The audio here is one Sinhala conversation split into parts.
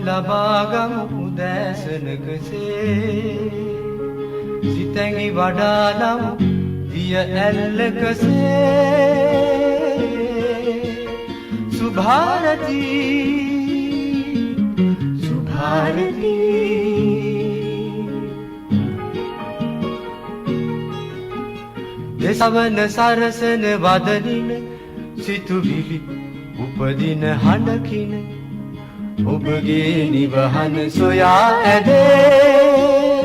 ලබාගමු උදෑසනකසේ සිතැඟි වඩාලමු විය ඇල්ලකසේ සුභාරතී සුභාරතී දෙසවන සරසන වදනින සිතුවිලි උපදින හඬකින ඔබගේ නිවහන සොයා ඇදේ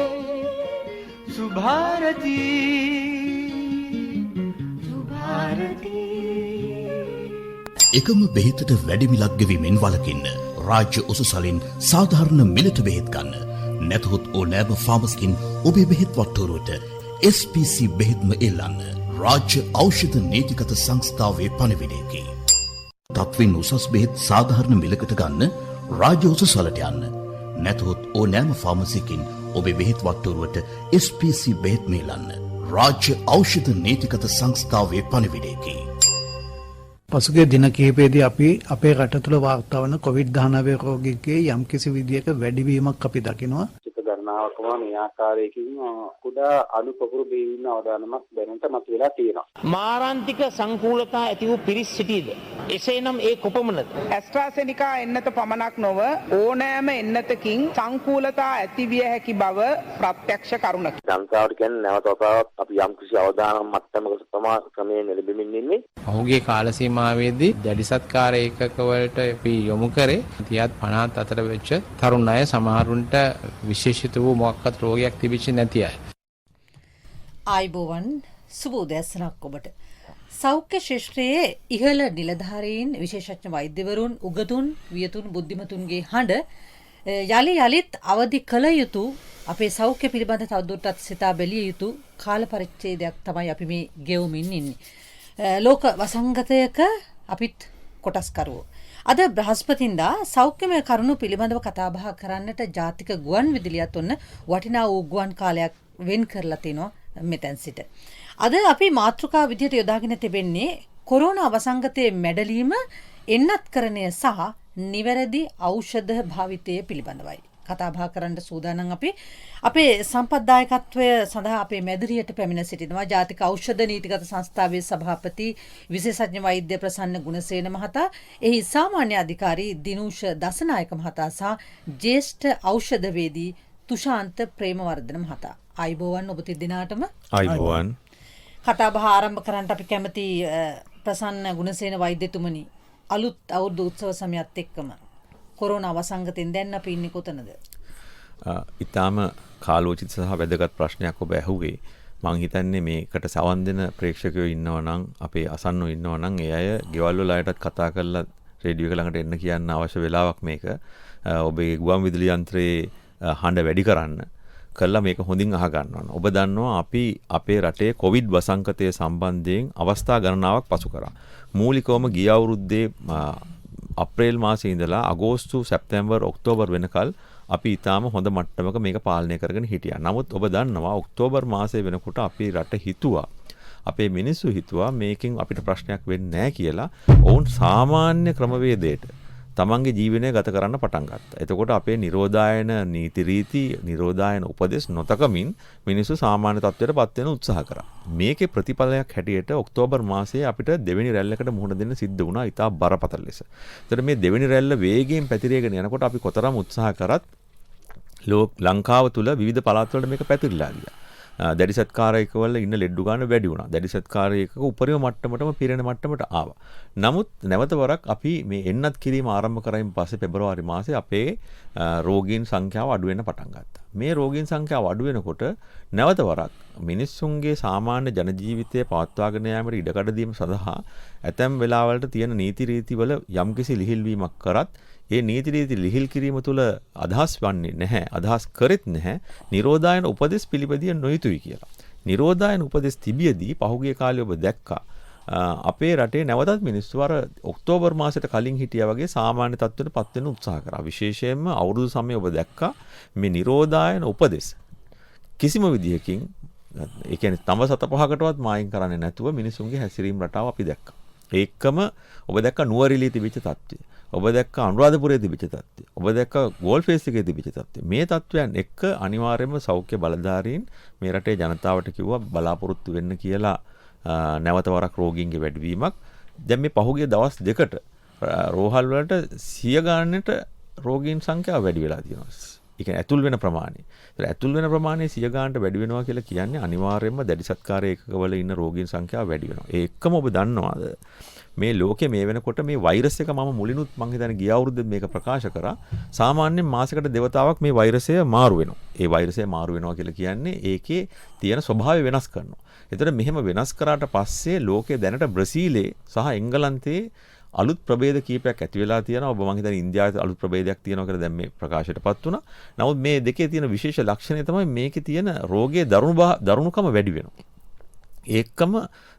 සුභාරතී සුභාරතී එකම බෙහෙතට වැඩි මිලක් ගෙවීමෙන් වළකින්න රාජ්‍ය උසුසලින් සාධාරණ මිලට බෙහෙත් ගන්න. නැතහොත් ඕනෑම ෆාමස්කින් ඔබේ බෙහෙත් වට්ටෝරුවට SPC බෙහෙත්ම එල්ලන්න. රාජ්‍ය ඖෂධ නීතිගත සංස්ථාවේ පණිවිඩයකි. තත්වින් උසස් බෙහෙත් සාධාරණ මිලකට ගන්න රාජ්‍ය උසුසලට යන්න. නැතහොත් ඕනෑම ෆාමසියකින් ඔබේ බෙහෙත් වට්ටෝරුවට SPC බෙහෙත් මෙල්ලන්න. රාජ්‍ය ඖෂධ නීතිගත සංස්ථාවේ පණිවිඩයකි. පසුගිය දින කිහිපයේදී අපි අපේ රට තුළ වාර්තා වන COVID-19 රෝගීන්ගේ යම්කිසි විදියක වැඩිවීමක් අපි දකිනවා. ගණනාවකම මේ ආකාරයකින් කුඩා අනුපපුරු බේවින්න අවදානමක් දැනට මතුවලා තියෙනවා. මාරාන්තික සංකූලතා ඇති වූ පිරිස් සිටීද? එසේනම් ඒ කොපමණද? ඇස්ට්‍රාසෙනිකා එන්නත පමණක් නොව ඕනෑම එන්නතකින් සංකූලතා ඇතිවිය හැකි බව ප්‍රත්‍යක්ෂ කරුණකි. ජනතාවට කියන්නේ නැවත වතාවක් අපි යම්කිසි අවදානම් මට්ටමක ප්‍රමාණ ක්‍රමයෙන් එළඹෙමින් ඉන්නේ. පහුගිය කාල සීමාවේදී දැඩි සත්කාර ඒකක වලට අපි යොමු කරේ 30ත් 50ත් අතර වෙච්ච තරුණ අය සමහරුන්ට විශේෂිත වූ මොකක්වත් රෝගයක් තිබිච්ච නැති අය. ආයුබෝවන් සුබ උදෑසනක් ඔබට. සෞඛ්‍ය ශාස්ත්‍රයේ ඉහළ නිලධාරීන් විශේෂඥ වෛද්‍යවරුන් උගතුන් වියතුන් බුද්ධිමතුන්ගේ හඬ යලිත් අවදි කළ යුතු අපේ සෞඛ්‍ය පිළිබඳ තවදුරටත් සිතා බැලිය යුතු කාල පරිච්ඡේදයක් තමයි අපි මේ ගෙවමින් ඉන්නේ. ලෝක වසංගතයක අපිත් කොටස්කරුවෝ. අද බ්‍රහස්පතින්දා සෞඛ්‍යමය කරුණු පිළිබඳව කතා බහ කරන්නට ජාතික ගුවන් විදුලියත් ඔන්න වටිනා වූ ගුවන් කාලයක් වෙන් කරලා තිනවා මෙතෙන් සිට. අද අපි මාතෘකා විදිහට යොදාගෙන තිබෙන්නේ කොරෝනා වසංගතයේ මැඩලීම එන්නත්කරණය සහ නිවැරදි ඖෂධ භාවිතය පිළිබඳවයි. කතා බහ කරන්න සූදානම් අපි අපේ සම්පත්දායකත්වය සඳහා අපේ මැදිරියට පැමිණ සිටිනවා ජාතික ඖෂධ නීතිගත සංස්ථාවේ සභාපති විශේෂඥ වෛද්‍ය ප්‍රසන්න ගුණසේන මහතා, එහි සාමාන්‍ය අධිකාරී දිනූෂ දසනායක මහතා සහ ජ්‍යෙෂ්ඨ ඖෂධවේදී තුෂාන්ත ප්‍රේමවර්ධන මහතා. ආයුබෝවන් ඔබ දෙදෙනාටම. ආයුබෝවන්. කතා බහ ආරම්භ කරන්නට අපි කැමති ප්‍රසන්න ගුණසේන වෛද්‍යතුමනි, අලුත් අවුරුදු උත්සව සමයත් එක්කම කොරෝනා වසංගතෙන් දැන් අපි ඉන්නේ කොතනද? ඊටාම කාලෝචිත සහ වැදගත් ප්‍රශ්නයක් ඔබ ඇහුවේ. මම හිතන්නේ මේකට සවන් දෙන ප්‍රේක්ෂකයෝ ඉන්නවා නම්, අපේ අසන්නෝ ඉන්නවා නම්, ඒ අය ගෙවල් වල අයටත් කතා කරලා රේඩියෝ එක ළඟට එන්න කියන්න අවශ්‍ය වෙලාවක් මේක. ඔබේ ගුවන් විදුලි යන්ත්‍රයේ හඬ වැඩි කරන්න කළා මේක හොඳින් අහගන්න ඕන. ඔබ දන්නවා අපි අපේ රටේ කොවිඩ් වසංගතය සම්බන්ධයෙන් අවස්ථා ගණනාවක් පසු කරා. මූලිකවම ගිය අවුරුද්දේ අප්‍රේල් මාසයේ ඉඳලා අගෝස්තු සැප්තැම්බර් ඔක්තෝබර් වෙනකල් අපි ඊටාම හොඳ මට්ටමක මේක පාලනය කරගෙන හිටියා. නමුත් ඔබ දන්නවා ඔක්තෝබර් මාසයේ වෙනකොට අපේ රට හිතුවා, අපේ මිනිස්සු හිතුවා මේකෙන් අපිට ප්‍රශ්නයක් වෙන්නේ නැහැ කියලා. ඔවුන් සාමාන්‍ය ක්‍රමවේදයට තමන්ගේ ජීවනය ගත කරන්න පටන් ගත්තා. එතකොට අපේ නිරෝධායන නීති රීති, නිරෝධායන උපදෙස් නොතකමින් මිනිස්සු සාමාන්‍ය තත්ත්වයට පත් වෙන උත්සාහ කරා. මේකේ ප්‍රතිඵලයක් හැටියට ඔක්තෝබර් මාසයේ අපිට දෙවෙනි රැල්ලකට මුහුණ දෙන්න සිද්ධ වුණා ඉතා බරපතල ලෙස. ඒතර මේ දෙවෙනි රැල්ල වේගයෙන් පැතිරගෙන යනකොට අපි කොතරම් උත්සාහ කරත් ලංකාව තුල විවිධ පළාත් වලට මේක පැතිරිලා ගියා. දැඩි සත්කාරයකවල ඉන්න ලෙඩ්ඩු ගන්න වැඩි වුණා. දැඩි සත්කාරයක උපරිම මට්ටමටම පිරෙන මට්ටමට ආවා. නමුත් නැවත වරක් අපි මේ එන්නත් කිරීම ආරම්භ කරයින් පස්සේ පෙබරවාරි මාසේ අපේ රෝගීන් සංඛ්‍යාව අඩු වෙන්න පටන් ගත්තා. මේ රෝගීන් සංඛ්‍යාව අඩු වෙනකොට නැවත වරක් මිනිස්සුන්ගේ සාමාන්‍ය ජන ජීවිතය පවත්වාගෙන යාමට ඉඩකඩ දීම සඳහා ඇතැම් වෙලාවලට තියෙන නීති රීති වල යම්කිසි ලිහිල්වීමක් කරත් ඒ නීති රීති ලිහිල් කිරීම තුළ අදහස් වන්නේ නැහැ, අදහස් කරෙත් නැහැ නිරෝධායන උපදෙස් පිළිපදිය නොයුතුයි කියලා. නිරෝධායන උපදෙස් තිබියදී පහුගිය කාලේ ඔබ දැක්කා අපේ රටේ නැවතත් මිනිස්සු අර ඔක්තෝබර් මාසයට කලින් හිටියා වගේ සාමාන්‍ය තත්ත්වයට පත් වෙන්න උත්සාහ කරා. විශේෂයෙන්ම අවුරුදු සමයේ ඔබ දැක්කා මේ නිරෝධායන උපදෙස් කිසිම විදිහකින්, ඒ කියන්නේ තම සත පහකටවත් මායින් කරන්නේ නැතුව මිනිසුන්ගේ හැසිරීම රටාව අපි දැක්කා. ඒකම ඔබ දැක්ක නුවරිලී තිබිච්ච තත්ත්වය. ඔබ දැක්ක අනුරාධපුරයේ තිබිච්ච තත්ත්වය. ඔබ දැක්ක ගෝල්ෆේස් එකේ තිබිච්ච තත්ත්වය. මේ තත්ත්වයන් එක්ක අනිවාර්යයෙන්ම සෞඛ්‍ය බලධාරීන් මේ රටේ ජනතාවට කිව්වා බලාපොරොත්තු වෙන්න කියලා නැවත වරක් රෝගීන්ගේ වැඩිවීමක්. දැන් මේ පහුගිය දවස් දෙකට රෝහල් වලට 100 ගානකට රෝගීන් සංඛ්‍යාව වැඩි වෙලා තියෙනවා. ඒ කියන්නේ ඇතුල් වෙන ප්‍රමාණය. ඒතර ඇතුල් වෙන ප්‍රමාණය 100 ගානකට වැඩි වෙනවා කියලා කියන්නේ අනිවාර්යයෙන්ම දැඩි සත්කාර ඒකකවල ඉන්න රෝගීන් සංඛ්‍යාව වැඩි වෙනවා. ඒ එක්කම ඔබ දන්නවාද මේ ලෝකේ මේ වෙනකොට මේ වෛරස් එක මම මුලිනුත් මං හිතන්නේ ගිය අවුරුද්දේ මේක ප්‍රකාශ කරා. සාමාන්‍යයෙන් මාසයකට දෙවතාවක් මේ වෛරසය මාරු වෙනවා. ඒ වෛරසය මාරු වෙනවා කියලා කියන්නේ ඒකේ තියෙන ස්වභාවය වෙනස් කරනවා. ඒතර මෙහෙම වෙනස් කරාට පස්සේ ලෝකේ දැනට බ්‍රසීලයේ සහ එංගලන්තයේ අලුත් ප්‍රභේද කීපයක් ඇති වෙලා තියෙනවා. ඔබ මං හිතන්නේ ඉන්දියාවේ අලුත් ප්‍රභේදයක් තියෙනවා කියලා දැන් මේ ප්‍රකාශයටපත් වුණා. නමුත් මේ දෙකේ තියෙන විශේෂ ලක්ෂණය තමයි මේකේ තියෙන රෝගයේ දරුණුකම වැඩි වෙනවා. ඒකම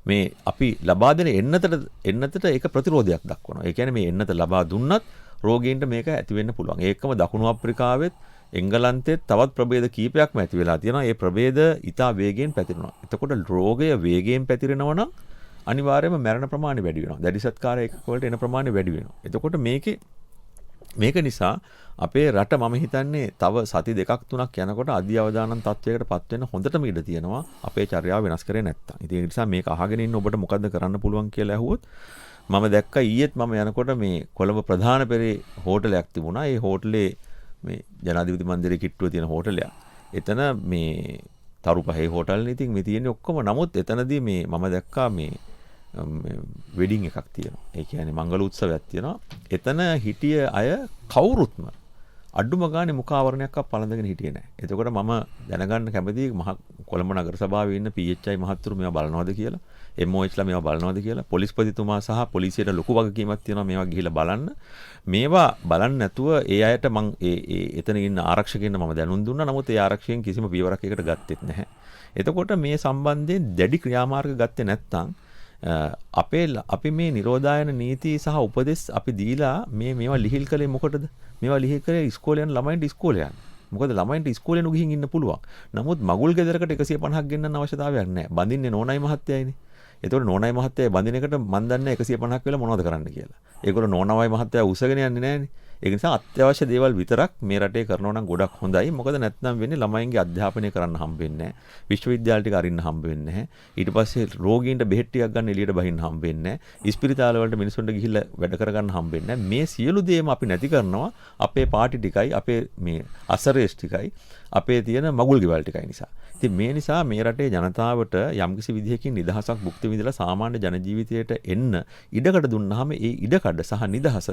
මේ අපි ලබා දෙන එන්නතට ඒක ප්‍රතිරෝධයක් දක්වනවා. ඒ කියන්නේ මේ එන්නත ලබා දුන්නත් රෝගීන්ට මේක ඇති වෙන්න පුළුවන්. ඒකම දකුණු අප්‍රිකාවෙත් එංගලන්තෙත් තවත් ප්‍රභේද කීපයක්ම ඇති වෙලා තියෙනවා. ඒ ප්‍රභේද ඉතා වේගයෙන් පැතිරෙනවා. එතකොට රෝගය වේගයෙන් පැතිරෙනවා නම් අනිවාර්යයෙන්ම මරණ ප්‍රමාණය වැඩි වෙනවා. දැඩි සත්කාර එකක වලට එන ප්‍රමාණය වැඩි වෙනවා. එතකොට මේක නිසා අපේ රට මම හිතන්නේ තව සති දෙකක් තුනක් යනකොට අධි අවදානම් තත්වයකට පත් වෙන්න හොඳටම ඉඩ තියෙනවා අපේ චර්යාව වෙනස් කරේ නැත්තම්. ඉතින් ඒ නිසා මේක අහගෙන ඉන්න ඔබට මොකද්ද කරන්න පුළුවන් කියලා ඇහුවොත් මම දැක්කා ඊයේත් මම යනකොට මේ කොළඹ ප්‍රධාන පෙරේ හෝටලයක් තිබුණා. ඒ හෝටලේ මේ ජනාධිපති මන්දිරේ කිට්ටුවේ තියෙන හෝටලයක්. එතන මේ තරුපහේ හෝටල්නේ ඉතින් මේ තියෙන්නේ ඔක්කොම. නමුත් එතනදී මේ මම දැක්කා මේ වෙඩින් එකක් තියෙනවා. ඒ කියන්නේ මංගල උත්සවයක් තියෙනවා. එතන හිටිය අය කවුරුත්ම අඩුම ගානේ මුඛාවරණයක්වත් පළඳගෙන හිටියේ නැහැ. එතකොට මම දැනගන්න කැමතියි කොළඹ නගර සභාවේ ඉන්න PHI මහත්තුරු මේවා බලනවද කියලා, MOHලා මේවා බලනවද කියලා, පොලිස්පතිතුමා සහ පොලිසියට ලොකු වගකීමක් තියෙනවා මේවා ගිහිල්ලා බලන්න. මේවා බලන්න නැතුව ඒ අයට මං එතන ඉන්න ආරක්ෂකයන්ට මම දැනුම් දුන්නා. නමුත් ඒ ආරක්ෂකයන් කිසිම පියවරක් එකට ගත්තෙත් නැහැ. එතකොට මේ සම්බන්ධයෙන් දැඩි ක්‍රියාමාර්ග ගත්තේ නැත්නම් අපි මේ නිරෝධායන නීති සහ උපදෙස් අපි දීලා මේවා ලිහිල් කළේ මොකටද? මේවා ලිහිල් කළේ ඉස්කෝලේ යන ළමයින්ට ඉස්කෝලේ යන්න. මොකද ළමයින්ට ඉස්කෝලේ නුගිහින් ඉන්න පුළුවන්. නමුත් මගුල් ගෙදරකට 150ක් ගෙන්නන්න අවශ්‍යතාවයක් නැහැ. බඳින්නේ නෝනයි මහත්තයයිනේ. ඒතකොට නෝනයි මහත්තයයි බඳින එකට මන් දන්නේ 150ක් වෙලා මොනවද කරන්න කියලා. ඒගොල්ලෝ නෝනවයි මහත්තයා උසගෙන යන්නේ නැහනේ. ඒ නිසා අත්‍යවශ්‍ය දේවල් විතරක් මේ රටේ කරනවා නම් ගොඩක් හොඳයි. මොකද නැත්නම් වෙන්නේ ළමයින්ගේ අධ්‍යාපනය කරන්න හම්බෙන්නේ නැහැ. විශ්වවිද්‍යාල ටික අරින්න හම්බෙන්නේ නැහැ. ඊට පස්සේ රෝගීන්ට බෙහෙත් ටිකක් ගන්න එළියට බහින්න හම්බෙන්නේ නැහැ. ඉස්පිරිතාල වලට මිනිස්සුන්ට ගිහිල්ලා වැඩ කරගන්න හම්බෙන්නේ නැහැ. මේ සියලු දේම අපි නැති කරනවා අපේ පාටි ටිකයි, අපේ මේ අසරේස් ටිකයි, අපේ තියෙන මගුල් ගෙවල් ටිකයි නිසා. ඉතින් මේ නිසා මේ රටේ ජනතාවට යම්කිසි විදිහකින් නිදහසක් භුක්ති විඳලා සාමාන්‍ය ජන ජීවිතයට එන්න ඉඩකඩ දුන්නාම ඒ ඉඩකඩ සහ නිදහස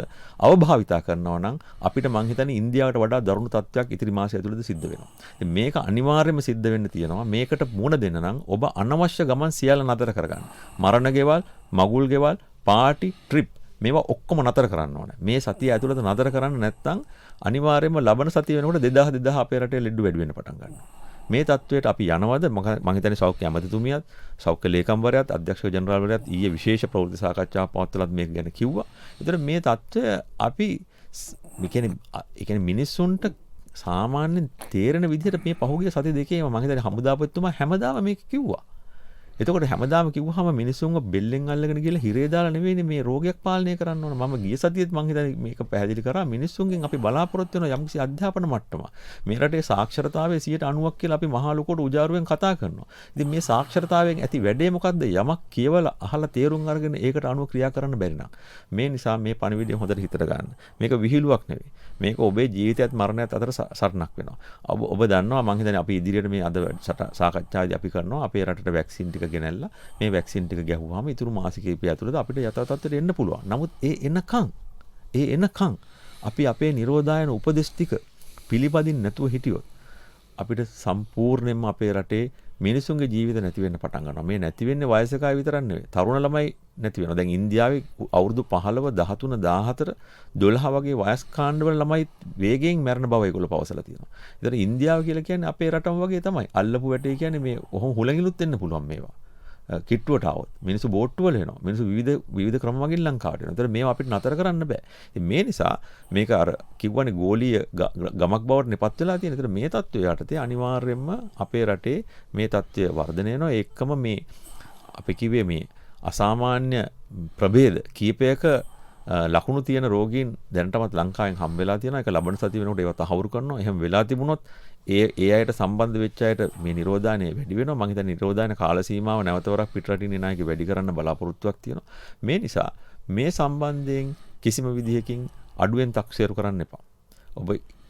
අවභාවිතා කරනවා නම් අපිට මං හිතන්නේ ඉන්දියාවට වඩා දරුණු තත්ත්වයක් ඉතිරි මාසය ඇතුළත සිද්ධ වෙනවා. ඉතින් මේක අනිවාර්යයෙන්ම සිද්ධ වෙන්න තියෙනවා. මේකට මුහුණ දෙන්න නම් ඔබ අනවශ්‍ය ගමන් සියල්ල නතර කරගන්න. මරණ ගෙවල්, මගුල් ගෙවල්, පාටි, ට්‍රිප් මේවා ඔක්කොම නතර කරන්න ඕනේ. මේ සතිය ඇතුළත නතර කරන්න නැත්නම් අනිවාර්යයෙන්ම ලබන සතිය වෙනකොට 2000 අපේ රටේ ලෙඩ වැඩි වෙන්න පටන් ගන්නවා. මේ තත්වයට අපි යනවද? මම හිතන්නේ සෞඛ්‍ය ඇමතිතුමියත්, සෞඛ්‍ය ලේකම්වරයාත්, අධ්‍යක්ෂක ජනරාල්වරයාත් ඊයේ විශේෂ ප්‍රවෘත්ති සාකච්ඡාවක් පවත්වලත් මේක ගැන කිව්වා. ඒතර මේ තත්වය අපි ඒ කියන්නේ මිනිස්සුන්ට සාමාන්‍යයෙන් තේරෙන විදිහට මේ පහුගිය සති දෙකේම මම හිතන්නේ හමුදාපතිතුමා හැමදාම මේක කිව්වා. එතකොට හැමදාම කිව්වහම මිනිස්සුන්ව බෙල්ලෙන් අල්ලගෙන ගිහලා හිරේ දාලා නෙවෙයිනේ මේ රෝගයක් පාලනය කරන්න ඕන. මම ගිය සතියේත් මම හිතන්නේ මේක පැහැදිලි කරා. මිනිස්සුන්ගෙන් අපි බලාපොරොත්තු වෙන යම්කිසි අධ්‍යාපන මට්ටම. මේ රටේ සාක්ෂරතාවය 90% කියලා අපි මහා ලොකුට උජාරුවෙන් කතා කරනවා. ඉතින් මේ සාක්ෂරතාවයෙන් ඇති වැඩේ මොකද්ද? යමක් කියවලා අහලා තේරුම් අරගෙන ඒකට අනුව ක්‍රියා කරන්න බැරි නම්. මේ නිසා මේ පණිවිඩය හොඳට හිතට ගන්න. මේක විහිළුවක් නෙවෙයි. මේක ඔබේ ජීවිතයත් මරණයත් අතර සටනක් වෙනවා. ඔබ දන්නවා මම හිතන්නේ අපි ඉදිරියට මේ අද සාකච්ඡාවේදී අපි කරනවා අපේ රටට වැක්සින් ටික ගෙනල්ලා මේ වැක්සින් ටික ගැහුවාම ඉතුරු මාස කිහිපය ඇතුළත අපිට යථා තත්ත්වයට එන්න පුළුවන්. නමුත් ඒ එනකන් අපි අපේ නිරෝධායන උපදෙස් ටික පිළිපදින්න නැතුව හිටියොත් අපිට සම්පූර්ණයෙන්ම අපේ රටේ මිනිසුන්ගේ ජීවිත නැති වෙන්න පටන් ගන්නවා. මේ නැති වෙන්නේ වයසක අය විතරක් නෙවෙයි. තරුණ ළමයි නැති වෙනවා. දැන් ඉන්දියාවේ අවුරුදු 15, 13, 14, 12 වගේ වයස් කාණ්ඩවල ළමයි වේගයෙන් මැරෙන බව ඒගොල්ලෝ පවසලා තියෙනවා. ඒතර ඉන්දියාව කියලා කියන්නේ අපේ රටම වගේ තමයි. අල්ලපු වැටේ කියන්නේ මේ ඔහොම හුලඟිලුත් වෙන්න පුළුවන් මේවා. කිට්ටුවට આવොත් මිනිස්සු බෝට්ටු වල එනවා. මිනිස්සු විවිධ ක්‍රම වලින් ලංකාවට එනවා. ඒතර මේවා අපිට නතර කරන්න බෑ. ඉතින් මේ නිසා මේක අර කිව්වනේ ගෝලීය ගමක් බවට නෙපත් වෙලා තියෙන. ඒතර මේ තත්ත්වය යටතේ අනිවාර්යයෙන්ම අපේ රටේ මේ තත්ත්වය වර්ධනය වෙනවා. ඒකම මේ අපි කිව්වේ මේ අසාමාන්‍ය ප්‍රභේද කීපයක ලකුණු තියෙන රෝගීන් දැනටමත් ලංකාවෙන් හම් වෙලා තියෙනවා. ඒක ලබන සතිය වෙනකොට ඒවත් අහවුරු කරනවා. එහෙම වෙලා තිබුණොත් ඒ අයට සම්බන්ධ වෙච්ච අයට මේ නිරෝධානය වැඩි වෙනවා. මම හිතන්නේ නිරෝධාන කාල සීමාව නැවතවරක් පිටරටින් එන අයගේ වැඩි කරන්න බලාපොරොත්තුවක් තියෙනවා. මේ නිසා මේ සම්බන්ධයෙන් කිසිම විදිහකින් අඩුවෙන් තක්සේරු කරන්න එපා.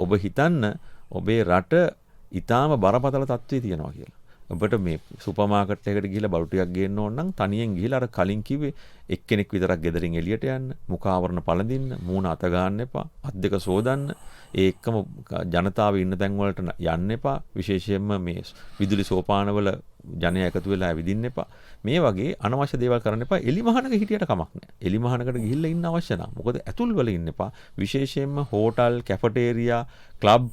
ඔබ හිතන්න ඔබේ රට ඊටාම බරපතල තත්ත්වයේ තියෙනවා කියලා. ඔබට මේ සුපර් මාකට් එකකට ගිහිල්ලා බඩු ටිකක් ගේන්න ඕන නම් තනියෙන් ගිහිල්ලා අර කලින් කිව්වේ එක්කෙනෙක් විතරක් ගෙදරින් එළියට යන්න, මුඛ ආවරණ පළඳින්න, මූණ අත ගන්න එපා, අත් දෙක සෝදන්න, ඒ එක්කම ජනතාව ඉන්න තැන් වලට යන්න එපා. විශේෂයෙන්ම මේ විදුලි සෝපානවල ජනයා එකතු වෙලා ඇවිදින්න එපා. මේ වගේ අනවශ්‍ය දේවල් කරන්න එපා. එලිමහනක හිටියට කමක් නැහැ. එලිමහනකට ගිහිල්ලා ඉන්න අවශ්‍ය නැහැ. මොකද ඇතුල් වල ඉන්න එපා. විශේෂයෙන්ම හෝටල්, කැෆටේරියා, ක්ලබ්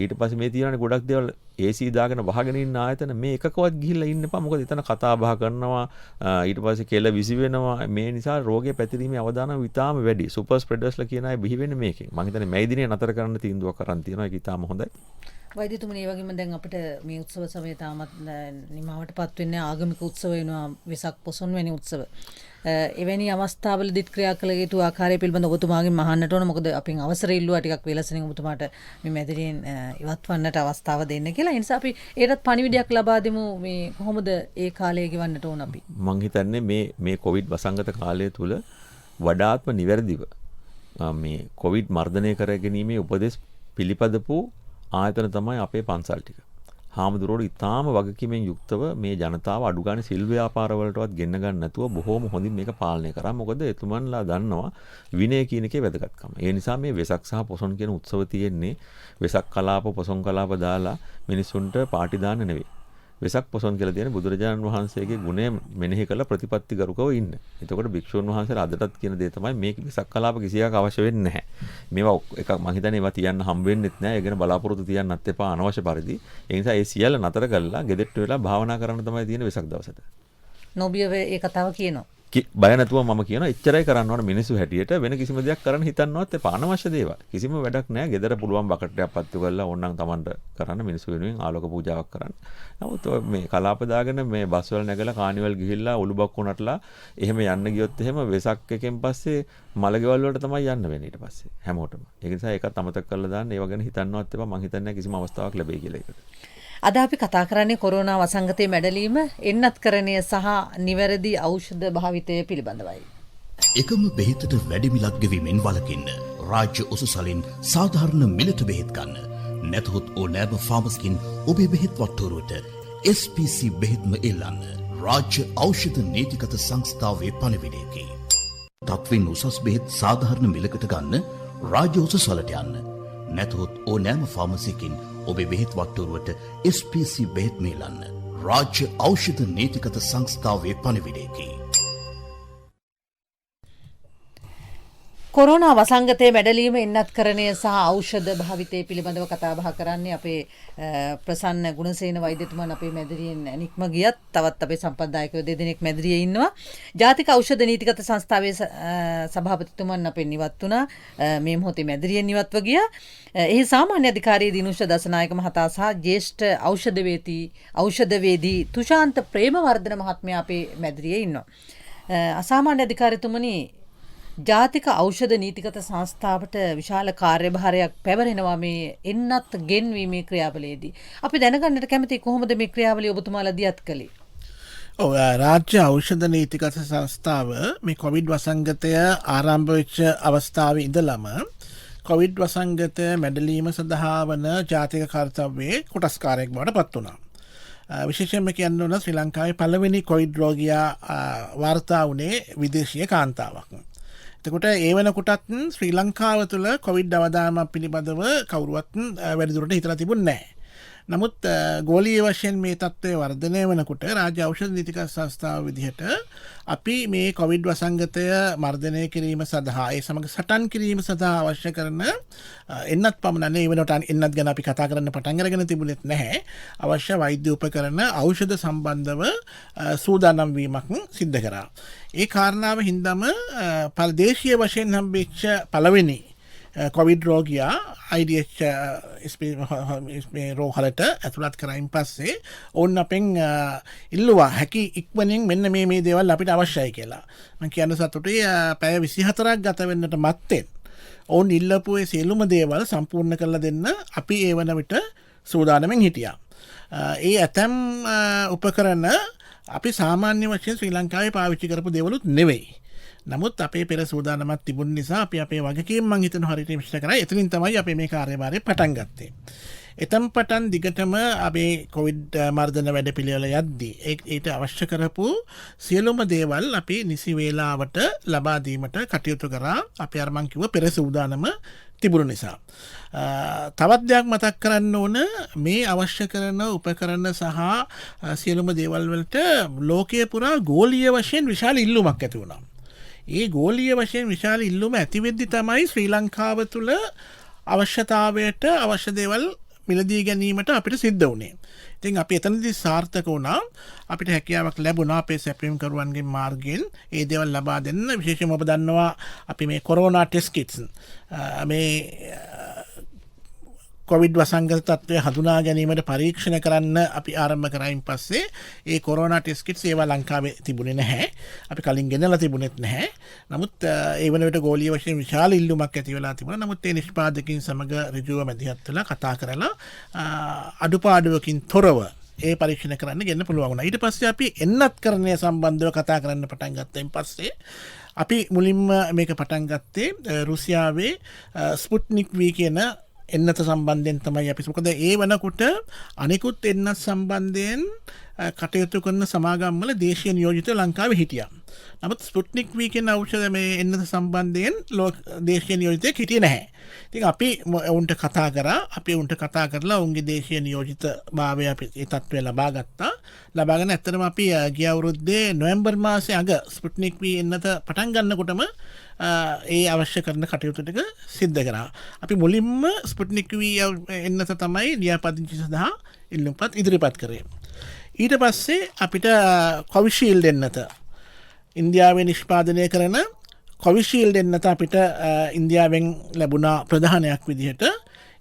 ඊට පස්සේ මේ තියෙනනේ ගොඩක් දේවල් AC දාගෙන වහගෙන ඉන්න ආයතන මේ එකකවත් ගිහිල්ලා ඉන්න එපා. මොකද එතන කතා බහ කරනවා, ඊට පස්සේ කෙල විසි වෙනවා. මේ නිසා රෝගය පැතිරීමේ අවදානම ඉතාම වැඩි. සුපර් ස්ප්‍රෙඩර්ස්ලා කියන අය බිහි වෙන්නේ මේකෙන්. මම හිතන්නේ මේ දිනේ නතර කරන්න තීන්දුවක් කරන් තියෙනවා. ඒක ඉතාම හොඳයි. වෛද්‍යතුමනි, ඒ වගේම දැන් අපිට මේ උත්සව සමය තාමත් නිමාවටපත් වෙන්නේ ආගමික උත්සව වෙනවා, වෙසක් පොසොන් වැනි උත්සව. එවැනි අවස්ථාවලදීත් ක්‍රියා කළ යුතු ආකාරය පිළිබඳව ඔබතුමාගෙන් අහන්නට ඕන. මොකද අපින් අවසර ඉල්ලුවා ටිකක් වෙලසෙනින් ඔබතුමාට මේ මැදිරියෙන් ඉවත් වන්නට අවස්ථාව දෙන්න කියලා. ඒ නිසා අපි ඒකට පණිවිඩයක් ලබා දෙමු. මේ කොහොමද ඒ කාලය ගෙවන්නට ඕන අපි? මම හිතන්නේ මේ කොවිඩ් වසංගත කාලය තුල වඩාත්ම නිවැරදිව මේ කොවිඩ් මර්ධනය කර ගැනීමේ උපදෙස් පිළිපදපු ආයතන තමයි අපේ පන්සල් ටික. හාමුදුරුවෝ ඉතාම වගකීමෙන් යුක්තව මේ ජනතාව අඩු ගන්න සිල් ව්‍යාපාරවලටවත් ගෙන්න ගන්න නැතුව බොහොම හොඳින් මේක පාලනය කරා. මොකද එතුමන්ලා දන්නවා විනය කියන එකේ වැදගත්කම. ඒ නිසා මේ වෙසක් සහ පොසොන් කියන උත්සව තියෙන්නේ වෙසක් කලාප පොසොන් කලාප දාලා මිනිසුන්ට පාටි දාන්න නෙවෙයි. වෙසක් පොසොන් කියලා තියෙන බුදුරජාණන් වහන්සේගේ ගුණය මෙනෙහි කරලා ප්‍රතිපත්තිගරුකව ඉන්න. එතකොට භික්ෂුන් වහන්සේලා අදටත් කියන දේ තමයි මේ වෙසක් කලාප කිසියක් අවශ්‍ය වෙන්නේ නැහැ. මේවා එකක් මම හිතන්නේ ඒවා තියන්න හම්බ වෙන්නෙත් නැහැ. ඒ ගැන බලාපොරොත්තු තියන්නත් එපා අනවශ්‍ය පරිදි. ඒ නිසා ඒ සියල්ල නතර කරලා ගෙදරට වෙලා භාවනා කරන්න තමයි තියෙන වෙසක් දවසට. නොබියව ඒ කතාව කියනවා. බය නැතුව මම කියනවා එච්චරයි කරන්න ඕන මිනිස්සු හැටියට. වෙන කිසිම දෙයක් කරන්න හිතන්නවත් එපා. අනවශ්‍ය දේවල් කිසිම වැඩක් නැහැ. ගෙදර පුළුවන් බකට් එකක් පත්තු කරලා ඕනනම් Tamanට කරන්න, මිනිස්සු වෙනුවෙන් ආලෝක පූජාවක් කරන්න. නමුත් මේ කලාප දාගෙන මේ බස් වල නැගලා කානිවල් ගිහිල්ලා උළුබක්කු නටලා එහෙම යන්න ගියොත් එහෙම වෙසක් එකෙන් පස්සේ මලගෙවල් වලට තමයි යන්න වෙන්නේ ඊට පස්සේ හැමෝටම. ඒක නිසා ඒකත් අමතක කරලා දාන්න. ඒව ගැන හිතන්නවත් එපා. මං හිතන්නේ කිසිම අවස්ථාවක් ලැබෙයි කියලා ඒකට. අද අපි කතා කරන්නේ කොරෝනා වසංගතයේ මැඩලීම, එන්නත්කරණය සහ නිවැරදි ඖෂධ භාවිතය පිළිබඳවයි. එකම බෙහෙතට වැඩි මිලක් ගෙවීමෙන් වළකින්න රාජ්‍ය උසුසලින් සාධාරණ මිලට බෙහෙත් ගන්න. නැතහොත් ඕනෑම ෆාමස්කින් ඔබේ බෙහෙත් වට්ටෝරුවට SPC බෙහෙත්ම එල්ලන්න. රාජ්‍ය ඖෂධ නීතිගත සංස්ථාවේ පණිවිඩයකි. තත්වින් උසස් බෙහෙත් සාධාරණ මිලකට ගන්න රාජ්‍ය උසුසලට යන්න. නැතහොත් ඕනෑම ෆාමසිකින් ඔබේ බෙහෙත් වට්ටෝරුවට SPC බෙහෙත් මේලන්න. රාජ්‍ය ඖෂධ නීතිගත සංස්ථාවේ පණිවිඩයකි. කොරෝනා වසංගතයේ මැඩලීම, එන්නත්කරණය සහ ඖෂධ භාවිතය පිළිබඳව කතා බහ කරන්නේ අපේ ප්‍රසන්න ගුණසේන වෛද්‍යතුමන් අපේ මැදිරියෙන් නික්ම ගියත් තවත් අපේ සම්පත්දායකයෝ දෙදෙනෙක් මැදිරියේ ඉන්නවා. ජාතික ඖෂධ නීතිගත සංස්ථාවේ සභාපතිතුමන් අපෙන් ඉවත් වුණා. මේ මොහොතේ මැදිරියෙන් ඉවත්ව ගියා. එහි සාමාන්‍ය අධිකාරී දිනුෂ දසනායක මහතා සහ ජ්‍යෙෂ්ඨ ඖෂධවේදී තුෂාන්ත ප්‍රේමවර්ධන මහත්මයා අපේ මැදිරියේ ඉන්නවා. අසාමාන්‍ය අධිකාරීතුමනි, ජාතික ඖෂධ නීතිගත සංස්ථාවට විශාල කාර්යභාරයක් පැවරෙනවා මේ එන්නත් ගෙන්වීමේ ක්‍රියාවලියේදී. අපි දැනගන්නට කැමති කොහොමද මේ ක්‍රියාවලිය ඔබතුමාලා දියත් කළේ? රාජ්‍ය ඖෂධ නීතිගත සංස්ථාව මේ කොවිඩ් වසංගතය ආරම්භ වෙච්ච අවස්ථාවේ ඉඳලම කොවිඩ් වසංගතය මැඩලීම සඳහා වන ජාතික කර්තව්‍යයේ කොටස්කාරයෙක් බවට පත් වුණා. විශේෂයෙන්ම කියන්න ඕන ශ්‍රී ලංකාවේ පළවෙනි කොවිඩ් රෝගියා වාර්තා වුණේ විදේශීය කාන්තාවක්. එතකොට ඒ වෙනකොටත් ශ්‍රී ලංකාව තුළ කොවිඩ් අවදානමක් පිළිබඳව කවුරුවත් වැඩිදුරට හිතලා තිබුණේ නැහැ. නමුත් ගෝලීය වශයෙන් මේ තත්ත්වය වර්ධනය වෙනකොට රාජ්‍ය ඖෂධ නීතිගත සංස්ථාව විදිහට අපි මේ කොවිඩ් වසංගතය මර්ධනය කිරීම සඳහා ඒ සමග සටන් කිරීම සඳහා අවශ්‍ය කරන එන්නත් පමණ නෙවෙයි වෙනට එන්නත් ගැන අපි කතා කරන්න පටන් අරගෙන තිබුණෙත් නැහැ. අවශ්‍ය වෛද්‍ය උපකරණ ඖෂධ සම්බන්ධව සූදානම් වීමක් සිද්ධ කරා. ඒ කාරණාව හින්දාම දේශීය වශයෙන් හම්බෙච්ච පළවෙනි කොවිඩ් රෝගියා IDH මේ රෝහලට ඇතුළත් කරයින් පස්සේ ඔවුන් අපෙන් ඉල්ලුවා හැකි ඉක්මනින් මෙන්න මේ දේවල් අපිට අවශ්‍යයි කියලා. මම කියන්න සතුටුයි පැය 24ක් ගත වෙන්නට මත්තෙන් ඔවුන් ඉල්ලපු ඒ සියලුම දේවල් සම්පූර්ණ කරලා දෙන්න අපි ඒ වන විට සූදානමින් හිටියා. ඒ ඇතැම් උපකරණ අපි සාමාන්‍ය වශයෙන් ශ්‍රී ලංකාවේ පාවිච්චි කරපු දේවලුත් නෙවෙයි. නමුත් අපේ පෙර සූදානමක් තිබුණ නිසා අපි අපේ වගකීම් මං හිතන හරියට ඉෂ්ට කරා. එතනින් තමයි අපි මේ කාර්යභාරය පටන් ගත්තේ. එතම් පටන් දිගටම අපේ කොවිඩ් මර්ධන වැඩපිළිවෙල යද්දී ඊට අවශ්‍ය කරපු සියලුම දේවල් අපි නිසි වේලාවට ලබා දීමට කටයුතු කරා. අපි අර මං කිව්ව පෙර සූදානම තිබුණු නිසා. තවත් දෙයක් මතක් කරන්න ඕන මේ අවශ්‍ය කරන උපකරණ සහ සියලුම දේවල් වලට ලෝකයේ පුරා ගෝලීය වශයෙන් විශාල ඉල්ලුමක් ඇති වුණා. ඒ ගෝලීය වශයෙන් විශාල ඉල්ලුම ඇතිවෙද්දි තමයි ශ්‍රී ලංකාව තුළ අවශ්‍යතාවයට අවශ්‍ය දේවල් මිලදී ගැනීමට අපිට සිද්ධ වුණේ. ඉතින් අපි එතනදී සාර්ථක වුණා. අපිට හැකියාවක් ලැබුණා අපේ සැපයීම්කරුවන්ගේ මාර්ගයෙන් ඒ දේවල් ලබා දෙන්න. විශේෂයෙන්ම ඔබ දන්නවා අපි මේ කොරෝනා ටෙස්ට් කිට්ස් මේ කොවිඩ් වසංගත තත්ත්වය හඳුනා ගැනීමට පරීක්ෂණ කරන්න අපි ආරම්භ කරයින් පස්සේ ඒ කොරෝනා ටෙස්ට් කිට්ස් ඒවා ලංකාවේ තිබුණේ නැහැ. අපි කලින් ගෙනලා තිබුණෙත් නැහැ. නමුත් ඒ වන විට ගෝලීය වශයෙන් විශාල ඉල්ලුමක් ඇති වෙලා තිබුණා. නමුත් ඒ නිෂ්පාදකයන් සමග ඍජුව මැදිහත් වෙලා කතා කරලා අඩුපාඩුවකින් තොරව ඒ පරීක්ෂණ කරන්න ගෙන්න පුළුවන් වුණා. ඊට පස්සේ අපි එන්නත්කරණය සම්බන්ධව කතා කරන්න පටන් ගත්තයින් පස්සේ අපි මුලින්ම මේක පටන් ගත්තේ රුසියාවේ ස්පුට්නික් V කියන එන්නත සම්බන්ධයෙන් තමයි අපි. මොකද ඒ වනකොට අනිකුත් එන්නත් සම්බන්ධයෙන් කටයුතු කරන සමාගම් වල දේශීය නියෝජිතයෝ ලංකාවේ හිටියා. නමුත් ස්පුට්නික් V කියන ඖෂධ මේ එන්නත සම්බන්ධයෙන් දේශීය නියෝජිතයෙක් හිටියේ නැහැ. ඉතින් අපි උන්ට කතා කරා. අපි උන්ට කතා කරලා උන්ගේ දේශීය නියෝජිත භාවය අපි ඒ තත්ත්වය ලබා ගත්තා. ලබාගෙන ඇත්තටම අපි ගිය අවුරුද්දේ නොවැම්බර් මාසේ අග ස්පුට්නික් V එන්නත පටන් ගන්නකොටම ඒ අවශ්‍ය කරන කටයුතු ටික සිද්ධ කරා. අපි මුලින්ම ස්පුට්නික් V එන්නත තමයි ලියාපදිංචි සඳහා ඉල්ලුම්පත් ඉදිරිපත් කරේ. ඊට පස්සේ අපිට කොවිෂීල්ඩ් එන්නත ඉන්දියාවේ නිෂ්පාදනය කරන කොවිෂීල්ඩ් එන්නත අපිට ඉන්දියාවෙන් ලැබුණා ප්‍රධානයක් විදිහට.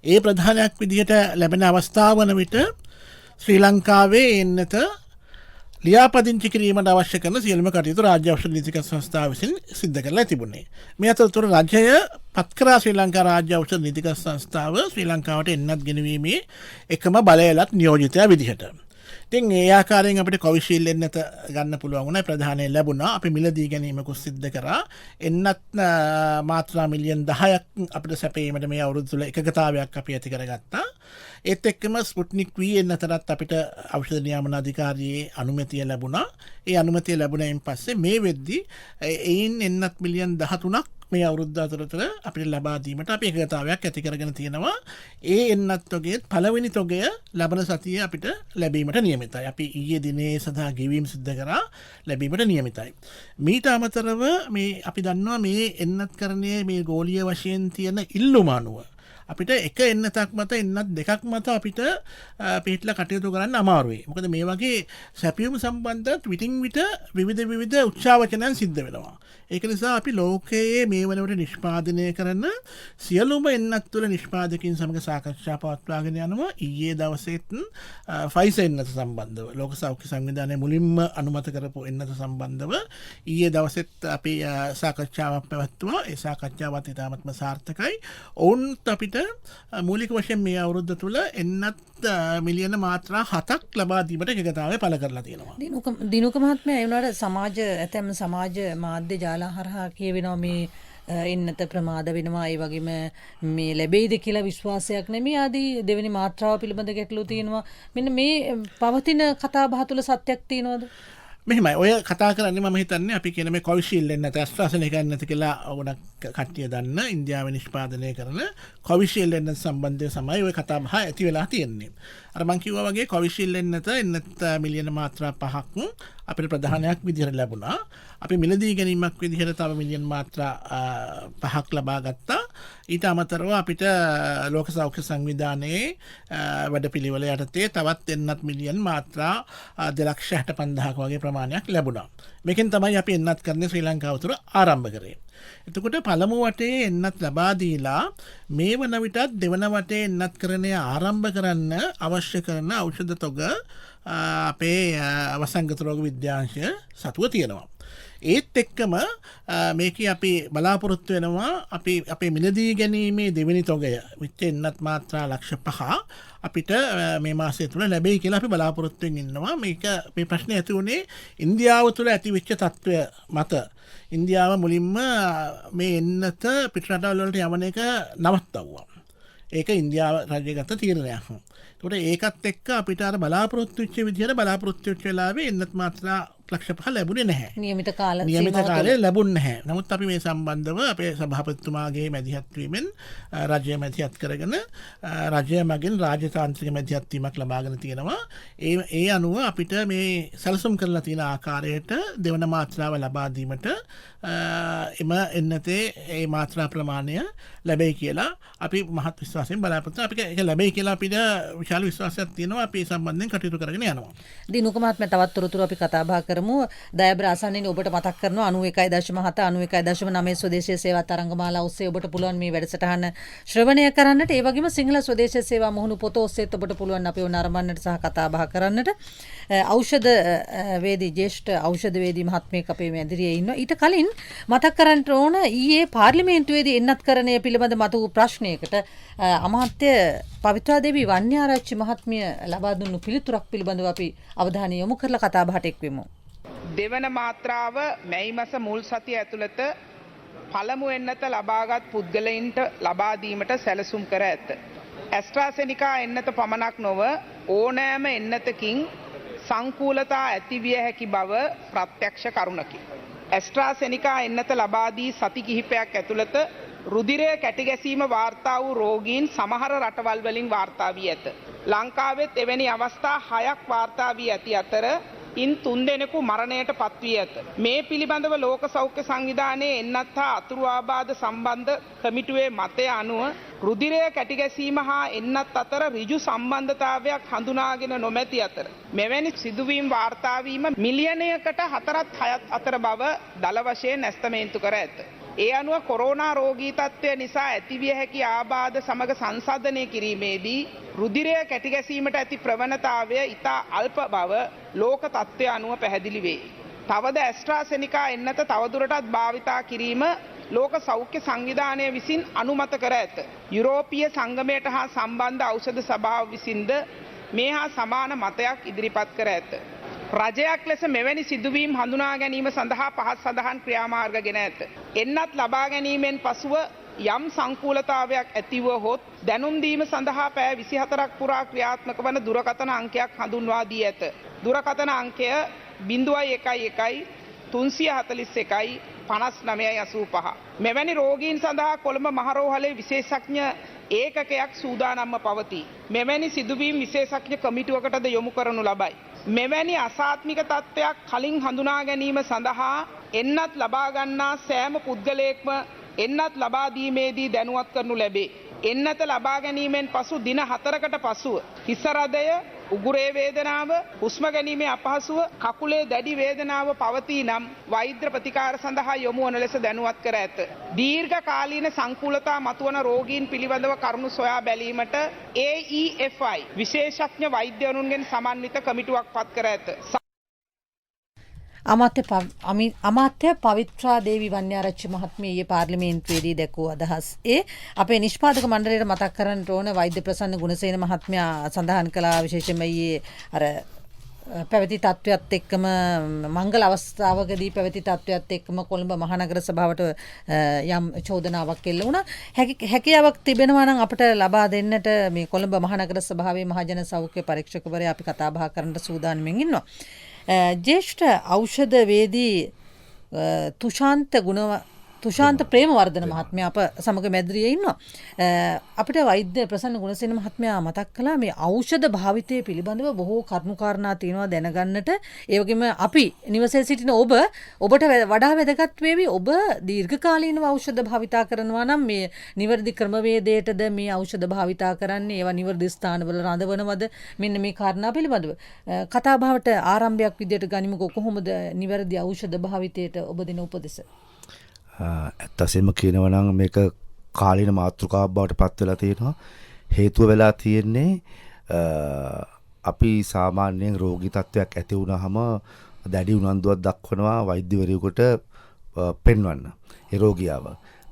ඒ ප්‍රධානයක් විදිහට ලැබෙන අවස්ථාව වන විට ශ්‍රී ලංකාවේ එන්නත ලියාපදිංචි කිරීමට අවශ්‍ය කරන සියලුම කටයුතු රාජ්‍ය ඖෂධ නීතික සංස්ථාව විසින් සිද්ධ කරලා තිබුණේ. මේ අතරතුර රජය පත් කරා ශ්‍රී ලංකා රාජ්‍ය ඖෂධ නීතික සංස්ථාව ශ්‍රී ලංකාවට එන්නත් ගෙනවීමේ එකම බලයලත් නියෝජිතයා විදිහට. ඉතින් ඒ ආකාරයෙන් අපිට කොවිෂීල්ඩ් එන්නත ගන්න පුළුවන් වුණා. ප්‍රධානය ලැබුණා. අපි මිලදී ගැනීමකුත් සිද්ධ කරා. එන්නත් මාත්‍රා මිලියන් 10ක් අපිට සැපයීමට මේ අවුරුදු තුල එකගතාවයක් අපි ඇති කරගත්තා. ඒත් එක්කම ස්පුට්නික් V එන්නතරත් අපිට ඖෂධ නියාමන අධිකාරියේ අනුමැතිය ලැබුණා. ඒ අනුමැතිය ලැබුණයින් පස්සේ මේ වෙද්දී එයින් එන්නත් මිලියන් 13ක් මේ අවුරුද්ද අතරතුර අපිට ලබා දීමට අපි එකගතාවයක් ඇති කරගෙන තියෙනවා. ඒ එන්නත් තොගයේ පළවෙනි තොගය ලබන සතියේ අපිට ලැබීමට නියමිතයි. අපි ඊයේ දිනේ සඳහා ගෙවීම් සිද්ධ කරා ලැබීමට නියමිතයි. මීට අමතරව මේ අපි දන්නවා මේ එන්නත්කරණයේ මේ ගෝලීය වශයෙන් තියෙන ඉල්ලුම අනුව අපිට එක එන්නතක් මත එන්නත් දෙකක් මත අපිට පිටලා කටයුතු කරන්න අමාරුයි. මොකද මේ වගේ සැපියුම් සම්බන්ධ විටින් විට විවිධ උච්චාවචනයන් සිද්ධ වෙනවා. ඒක නිසා අපි ලෝකයේ මේ වනවිට නිෂ්පාදනය කරන සියලුම එන්නත් තුළ නිෂ්පාදකින් සමග සාකච්ඡා පවත්වාගෙන යනවා. ඊයේ දවසේත් ෆයිසර් එන්නත සම්බන්ධව ලෝක සෞඛ්‍ය සංවිධානය මුලින්ම අනුමත කරපු එන්නත සම්බන්ධව ඊයේ දවසෙත් අපි සාකච්ඡාවක් පැවැත්තුවා. ඒ සාකච්ඡාවත් ඉතාමත්ම සාර්ථකයි. ඔවුන්ත් අපිට මූලික වශයෙන් මේ අවුරුද්ද තුළ එන්නත් මිලියන මාත්‍රා 7ක් ලබා දීමට එකගතාවය පළ කරලා තියෙනවා. දිනුක මහත්මයා ඒ වුණාට සමාජ ඇතැම් සමාජ මාධ්‍ය ජාල හරහා කියවෙනවා මේ එන්නත ප්‍රමාද වෙනවා, ඒ වගේම මේ ලැබෙයිද කියලා විශ්වාසයක් නැමේ ආදී දෙවෙනි මාත්‍රාව පිළිබඳ ගැටලු තියෙනවා. මෙන්න මේ පවතින කතා බහ තුළ සත්‍යයක් තියෙනවද? මෙහෙමයි ඔය කතා කරන්නේ මම හිතන්නේ අපි කියන මේ කොවිෂීල්ඩ් එන්නත AstraZeneca එන්නත කියලා ඕන කට්ටිය දන්න ඉන්දියාවේ නිෂ්පාදනය කරන කොවිෂීල්ඩ් එන්නත සම්බන්ධව තමයි ඔය කතා බහ ඇති වෙලා තියෙන්නේ. අර මං කිව්වා වගේ කොවිෂීල්ඩ් එන්නත මිලියන මාත්‍රා 5ක් අපිට ප්‍රධානයක් විදිහට ලැබුණා. අපි මිලදී ගැනීමක් විදිහට තව මිලියන් මාත්‍රා 5ක් ලබා ගත්තා. ඊට අමතරව අපිට ලෝක සෞඛ්‍ය සංවිධානයේ වැඩ පිළිවෙල යටතේ තවත් එන්නත් මිලියන් මාත්‍රා 2,65,000ක වගේ ප්‍රමාණයක් ලැබුණා. මේකෙන් තමයි අපි එන්නත් කරන්නේ ශ්‍රී ලංකාව තුළ ආරම්භ කරේ. එතකොට පළමු වටේ එන්නත් ලබා දීලා මේ වන විටත් දෙවන වටේ එන්නත් කරණය ආරම්භ කරන්න අවශ්‍ය කරන ඖෂධ තොග අපේ වසංගත රෝග විද්‍යාංශය සතුව තියෙනවා. ඒත් එක්කම මේක අපි බලාපොරොත්තු වෙනවා අපේ මිලදී ගැනීමේ දෙවෙනි තොගය විච්ච එන්නත් මාත්‍රා 5,00,000 අපිට මේ මාසය තුළ ලැබෙයි කියලා අපි බලාපොරොත්තුවෙන් ඉන්නවා. මේක මේ ප්‍රශ්නේ ඇති වුණේ ඉන්දියාව තුළ ඇතිවෙච්ච තත්ත්වය මත. ඉන්දියාව මුලින්ම මේ එන්නත පිටරටවල් වලට යවන එක නවත්තවුවා. ඒක ඉන්දියාව රජය ගත්ත තීරණයක්. ඒකට ඒකත් එක්ක අපිට අර බලාපොරොත්තු වෙච්ච විදිහට බලාපොරොත්තු වෙච්ච වෙලාවේ එන්නත් මාත්‍රා 5,00,000 ලැබුණේ නැහැ. නියමිත කාලේ ලැබුණේ නැහැ. නමුත් අපි මේ සම්බන්ධව අපේ සභාපතිතුමාගේ මැදිහත් වීමෙන් රජය මැදිහත් කරගෙන රජය මගින් රාජතාන්ත්‍රික මැදිහත් වීමක් ලබාගෙන තියෙනවා. ඒ අනුව අපිට මේ සැලසුම් කරලා තියෙන ආකාරයට දෙවන මාත්‍රාව ලබා දීමට එම එන්නතේ ඒ මාත්‍රා ප්‍රමාණය ලැබෙයි කියලා අපි මහත් විශ්වාසයෙන් බලාපොරොත්තු වෙනවා. අපිට ඒක ලැබෙයි කියලා අපිට විශාල විශ්වාසයක් තියෙනවා. අපි සම්බන්ධයෙන් කටයුතු කරගෙන යනවා. දිනුක මහත්මයා තවත් තොරතුරු අපි කතා බහ කරමු. දයාබර ආසන්නයෙන් ඔබට මතක් කරනවා 91.7 91.9 ස්වදේශීය සේවා තරංගමාලා ඔස්සේ ඔබට පුළුවන් මේ වැඩසටහන ශ්‍රවණය කරන්නට. ඒ වගේම සිංහල ස්වදේශීය සේවා මුහුණු පොත ඔස්සේත් ඔබට පුළුවන් අපිව නරඹන්නට සහ කතා බහ කරන්නට. ඖෂධ වේදී ජ්‍යෙෂ්ඨ ඖෂධ වේදී මහත්මයෙක් අපේ මැදිරියේ ඉන්නවා. ඊට කලින් මතක් කරන්න ඕන ඊයේ පාර්ලිමේන්තුවේදී එන්නත්කරණය පිළිබඳ මතු වූ ප්‍රශ්නයකට අමාත්‍ය පවිත්‍රා දේවී වන්‍යාරච්චි මහත්මිය ලබා දුන්නු පිළිතුරක් පිළිබඳව අපි අවධානය යොමු කරලා කතා බහට එක්වෙමු. දෙවන මාත්‍රාව මැයි මාස මුල් සතිය ඇතුළත පළමු එන්නත ලබාගත් පුද්ගලයින්ට ලබා දීමට සැලසුම් කර ඇත. ඇස්ට්‍රාසෙනිකා එන්නත පමණක් නොව ඕනෑම එන්නතකින් සංකූලතා ඇතිවිය හැකි බව ප්‍රත්‍යක්ෂ කරුණකි. ඇස්ට්‍රාසෙනිකා එන්නත ලබා දී සති කිහිපයක් ඇතුළත රුධිරය කැටිගැසීම වාර්තා වූ රෝගීන් සමහර රටවල් වලින් වාර්තා වී ඇත. ලංකාවෙත් එවැනි අවස්ථා 6ක් වාර්තා වී ඇති අතර ඉන් 3 දෙනෙකු මරණයට පත්වී ඇත. මේ පිළිබඳව ලෝක සෞඛ්‍ය සංවිධානයේ එන්නත් හා අතුරු ආබාධ සම්බන්ධ කමිටුවේ මතය අනුව රුධිරය කැටිගැසීම හා එන්නත් අතර ඍජු සම්බන්ධතාවයක් හඳුනාගෙන නොමැති අතර මෙවැනි සිදුවීම් වාර්තා වීම මිලියනයකට 4ත් 6ත් අතර බව දල වශයෙන් ඇස්තමේන්තු කර ඇත. ඒ අනුව කොරෝනා රෝගී තත්ත්වය නිසා ඇතිවිය හැකි ආබාධ සමග සංසන්දනය කිරීමේදී රුධිරය කැටිගැසීමට ඇති ප්‍රවණතාවය ඉතා අල්ප බව ලෝක තත්ත්වය අනුව පැහැදිලි වේ. තවද ඇස්ට්‍රාසෙනිකා එන්නත තවදුරටත් භාවිතා කිරීම ලෝක සෞඛ්‍ය සංවිධානය විසින් අනුමත කර ඇත. යුරෝපීය සංගමයට හා සම්බන්ධ ඖෂධ සභාව විසින්ද මේ හා සමාන මතයක් ඉදිරිපත් කර ඇත. රජයක් ලෙස මෙවැනි සිදුවීම් හඳුනා ගැනීම සඳහා පහත් සඳහන් ක්‍රියාමාර්ග ගෙන ඇත. එන්නත් ලබා ගැනීමෙන් පසුව යම් සංකූලතාවයක් ඇතිව හොත් දැනුම් දීම සඳහා පැය 24ක් පුරා ක්‍රියාත්මක වන දුරකථන අංකයක් හඳුන්වා දී ඇත. දුරකථන අංකය 011 341 5985. මෙවැනි රෝගීන් සඳහා කොළඹ මහරෝහලේ විශේෂඥ ඒකකයක් සූදානම්ව පවතී. මෙවැනි සිදුවීම් විශේෂඥ කමිටුවකටද යොමු කරනු ලබයි. මෙවැනි අසාත්මික තත්ත්වයක් කලින් හඳුනා ගැනීම සඳහා එන්නත් ලබා ගන්නා සෑම පුද්ගලයෙක්ම එන්නත් ලබා දීමේදී දැනුවත් කරනු ලැබේ. එන්නත ලබා ගැනීමෙන් පසු දින 4කට පසුව හිස රදය, උගුරේ වේදනාව, හුස්ම ගැනීමේ අපහසුව, කකුලේ දැඩි වේදනාව පවතී නම් වෛද්‍ය ප්‍රතිකාර සඳහා යොමු වන ලෙස දැනුවත් කර ඇත. දීර්ඝ කාලීන සංකූලතා මතුවන රෝගීන් පිළිබඳව කරුණු සොයා බැලීමට AEFI විශේෂඥ වෛද්‍යවරුන්ගෙන් සමන්විත කමිටුවක් පත් කර ඇත. අමාත්‍ය පවිත්‍රා දේවී වන්‍යාරච්චි මහත්මිය ඊයේ පාර්ලිමේන්තුවේදී දැක්වූ අදහස් අපේ නිෂ්පාදක මණ්ඩලයට මතක් කරන්න ඕන වෛද්‍ය ප්‍රසන්න ගුණසේන මහත්මයා සඳහන් කළා විශේෂයෙන්ම ඊයේ අර පැවති තත්ත්වයක් එක්කම මංගල අවස්ථාවකදී පැවති තත්ත්වයක් එක්කම කොළඹ මහනගර සභාවට යම් චෝදනාවක් එල්ල වුණා. හැකියාවක් තිබෙනවා නම් අපිට ලබා දෙන්නට මේ කොළඹ මහනගර සභාවේ මහජන සෞඛ්‍ය පරීක්ෂකවරයා අපි කතා බහ කරන්න සූදානම්ෙන් ඉන්නවා. ජ්‍යෙෂ්ඨ ඖෂධ වේදී තුෂාන්ත තුෂාන්ත ප්‍රේමවර්ධන මහත්මයා අප සමග මැදිරියේ ඉන්නවා. අපිට වෛද්‍ය ප්‍රසන්න ගුණසේන මහත්මයා මතක් කළා මේ ඖෂධ භාවිතය පිළිබඳව බොහෝ කරුණු කාරණා තියෙනවා දැනගන්නට. ඒ වගේම අපි නිවසේ සිටින ඔබට වඩා වැදගත් වේවි ඔබ දීර්ඝකාලීනව ඖෂධ භාවිතා කරනවා නම් මේ නිවැරදි ක්‍රමවේදයටද මේ ඖෂධ භාවිතා කරන්නේ ඒවා නිවැරදි ස්ථානවල රඳවනවද මෙන්න මේ කාරණා පිළිබඳව කතා බහට ආරම්භයක් විදියට ගනිමුකෝ කොහොමද නිවැරදි ඖෂධ භාවිතයට ඔබ දෙන උපදෙස? ඇත්තසෙම කියනවනම් මේක කාලීන මාතෘකාවක් බවට පත් වෙලා තියෙනවා. හේතුව වෙලා තියෙන්නේ අපි සාමාන්‍යයෙන් රෝගී තත්ත්වයක් ඇති වුණාම දැඩි උනන්දුවක් දක්වනවා වෛද්‍යවරයෙකුට පෙන්වන්න ඒ රෝගියාව.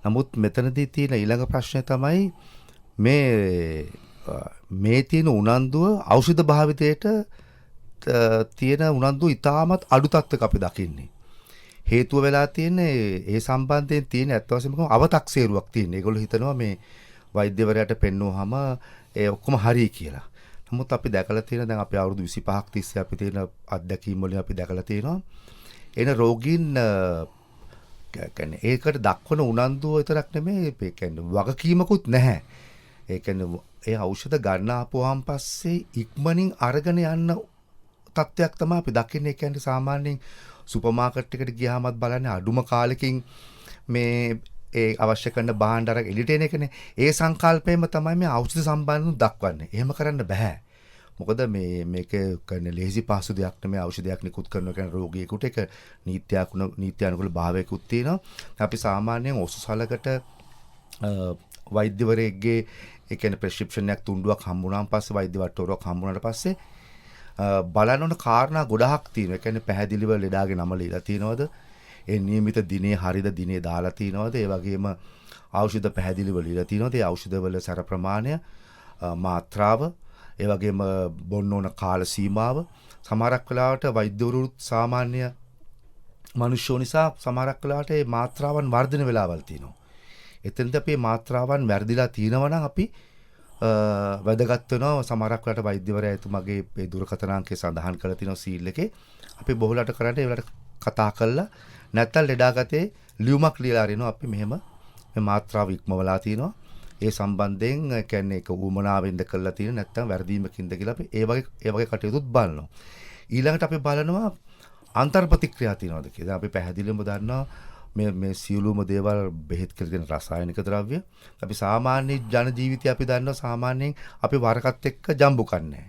නමුත් මෙතනදී තියෙන ඊළඟ ප්‍රශ්නය තමයි මේ තියෙන උනන්දුව ඖෂධ භාවිතයට තියෙන උනන්දුව ඉතාමත් අඩු තත්ත්වයක අපි දකින්නේ. හේතුව වෙලා තියෙන්නේ ඒ සම්බන්ධයෙන් තියෙන ඇත්ත වශයෙන්ම අව탁සේරුවක් තියෙන. ඒගොල්ලෝ හිතනවා මේ වෛද්‍යවරයාට පෙන්වුවාම ඒ ඔක්කොම හරි කියලා. නමුත් අපි දැකලා තියෙන දැන් අපි අවුරුදු 25ක් තිස්සේ අපි තියෙන අත්දැකීම් වලින් අපි දැකලා තියෙනවා එන රෝගීන් කියන්නේ ඒකට දක්වන උනන්දුව විතරක් නෙමෙයි ඒ කියන්නේ වගකීමකුත් නැහැ. ඒ කියන්නේ ඒ ඖෂධ ගන්න ආපුවාන් පස්සේ ඉක්මනින් අරගෙන යන්න තත්ත්වයක් තමයි අපි දකින්නේ. ඒ කියන්නේ සාමාන්‍යයෙන් සුපර් මාකට් එකට ගියාමත් බලන්නේ අඩුම කාලෙකින් මේ ඒ අවශ්‍ය කරන භාණ්ඩ අර එළියට එන එකනේ. ඒ සංකල්පයෙන්ම තමයි මේ ඖෂධ සම්බන්ධව දක්වන්නේ. එහෙම කරන්න බෑ. මොකද මේක කියන්නේ ලේසි පහසු දෙයක් නෙමෙයි. ඖෂධයක් නිකුත් කරනවා කියන්නේ රෝගියෙකුට ඒක නීත්‍යානුකූල භාවයකුත් තියෙනවා. අපි සාමාන්‍යයෙන් ඔසුසලකට වෛද්‍යවරයෙක්ගේ ඒ කියන්නේ ප්‍රෙස්ක්‍රිප්ෂන් එකක් තුණ්ඩුවක් හම්බුනාන් පස්සේ වෛද්‍ය වට්ටෝරුවක් හම්බුනාට පස්සේ බලන්න ඕන කාරණා ගොඩාක් තියෙනවා. ඒ කියන්නේ පැහැදිලිව ලෙඩාගේ නම ලියලා තියෙනවද? ඒ නියමිත දිනේ හරිද දිනේ දාලා තියෙනවද? ඒ වගේම ඖෂධ පැහැදිලිව ලියලා තියෙනවද? ඒ ඖෂධවල සැර ප්‍රමාණය, මාත්‍රාව, ඒ වගේම බොන්න ඕන කාල සීමාව. සමහරක් වෙලාවට වෛද්‍යවරුත් සාමාන්‍ය මිනිස්සු නිසා සමහරක් වෙලාවට මේ මාත්‍රාවන් වර්ධනය වෙලාවල් තියෙනවා. එතනදී අපි මාත්‍රාවන් වැඩිලා තියෙනවා නම් අපි වැදගත් වෙනවා. සමහරක් වෙලාවට වෛද්‍යවරයා එතුමාගේ මේ දුරකථන අංකය සඳහන් කරලා තියෙනවා සීල් එකේ. අපි බොහෝලට කරන්නේ ඒවලට කතා කරලා නැත්තම් ලෙඩාගතේ ලියුමක් ලියලා අරිනවා අපි මෙහෙම මේ මාත්‍රාව ඉක්මවලා තිනවා. ඒ සම්බන්ධයෙන් කියන්නේ ඒක උමනාවෙන්ද කරලා තියෙන නැත්තම් වැරදීමකින්ද කියලා අපි ඒ වගේ කටයුතුත් බලනවා. ඊළඟට අපි බලනවා අන්තර් ප්‍රතික්‍රියා තියනවාද කියලා. අපි පැහැදිලිවම දන්නවා මේ සියලුම දේවල් බෙහෙත් කියලා තියෙන රසායනික ද්‍රව්‍ය. අපි සාමාන්‍ය ජන ජීවිතය අපි දන්නවා සාමාන්‍යයෙන් අපි වරකත් එක්ක ජම්බු කන්නේ.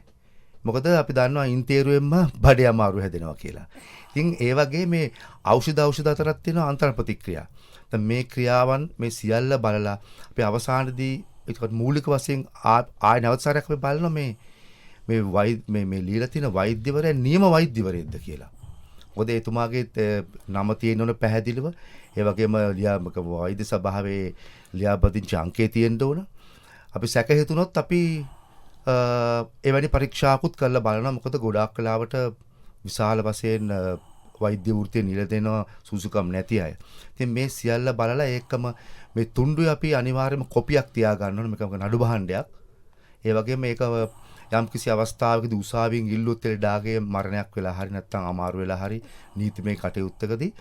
මොකද අපි දන්නවා ඉන්තේරුවෙන්ම බඩේ අමාරු හැදෙනවා කියලා. ඉතින් ඒ වගේ මේ ඖෂධ අතරත් තියෙන අන්තර් ප්‍රතික්‍රියා. දැන් මේ ක්‍රියාවන් මේ සියල්ල බලලා අපි අවසානයේදී ඒකට මූලික වශයෙන් ආය නැවත සැරයක් අපි බලනවා මේ লীලා තියෙන වෛද්‍යවරයා නියම වෛද්‍යවරයෙක්ද කියලා. මොකද එතුමාගේ නම තියෙන්න ඕන පැහැදිලිව. ඒ වගේම වෛද්‍ය සභාවේ ලියාපදිංචි අංකේ තියෙන්න ඕන. අපි සැක හිතුනොත් අපි එවැනි පරීක්ෂාකුත් කරලා බලනවා. මොකද ගොඩාක් වෙලාවට විශාල වශයෙන් වෛද්‍ය වෘත්තිය නිරතව සුසුකම් නැති අය. ඉතින් මේ සියල්ල බලලා ඒකම මේ තුණ්ඩුවේ අපි අනිවාර්යයෙන්ම කොපියක් තියා ගන්න ඕනේ. මේක නඩු භාණ්ඩයක්. ඒ වගේම මේක යම් කිසි අවස්ථාවකදී උසාවියෙන් ඉල්ලුවොත් ලෙඩාගේ මරණයක් වෙලා හරි නැත්නම් අමාරු වෙලා හරි නීතිමය කටයුත්තකදී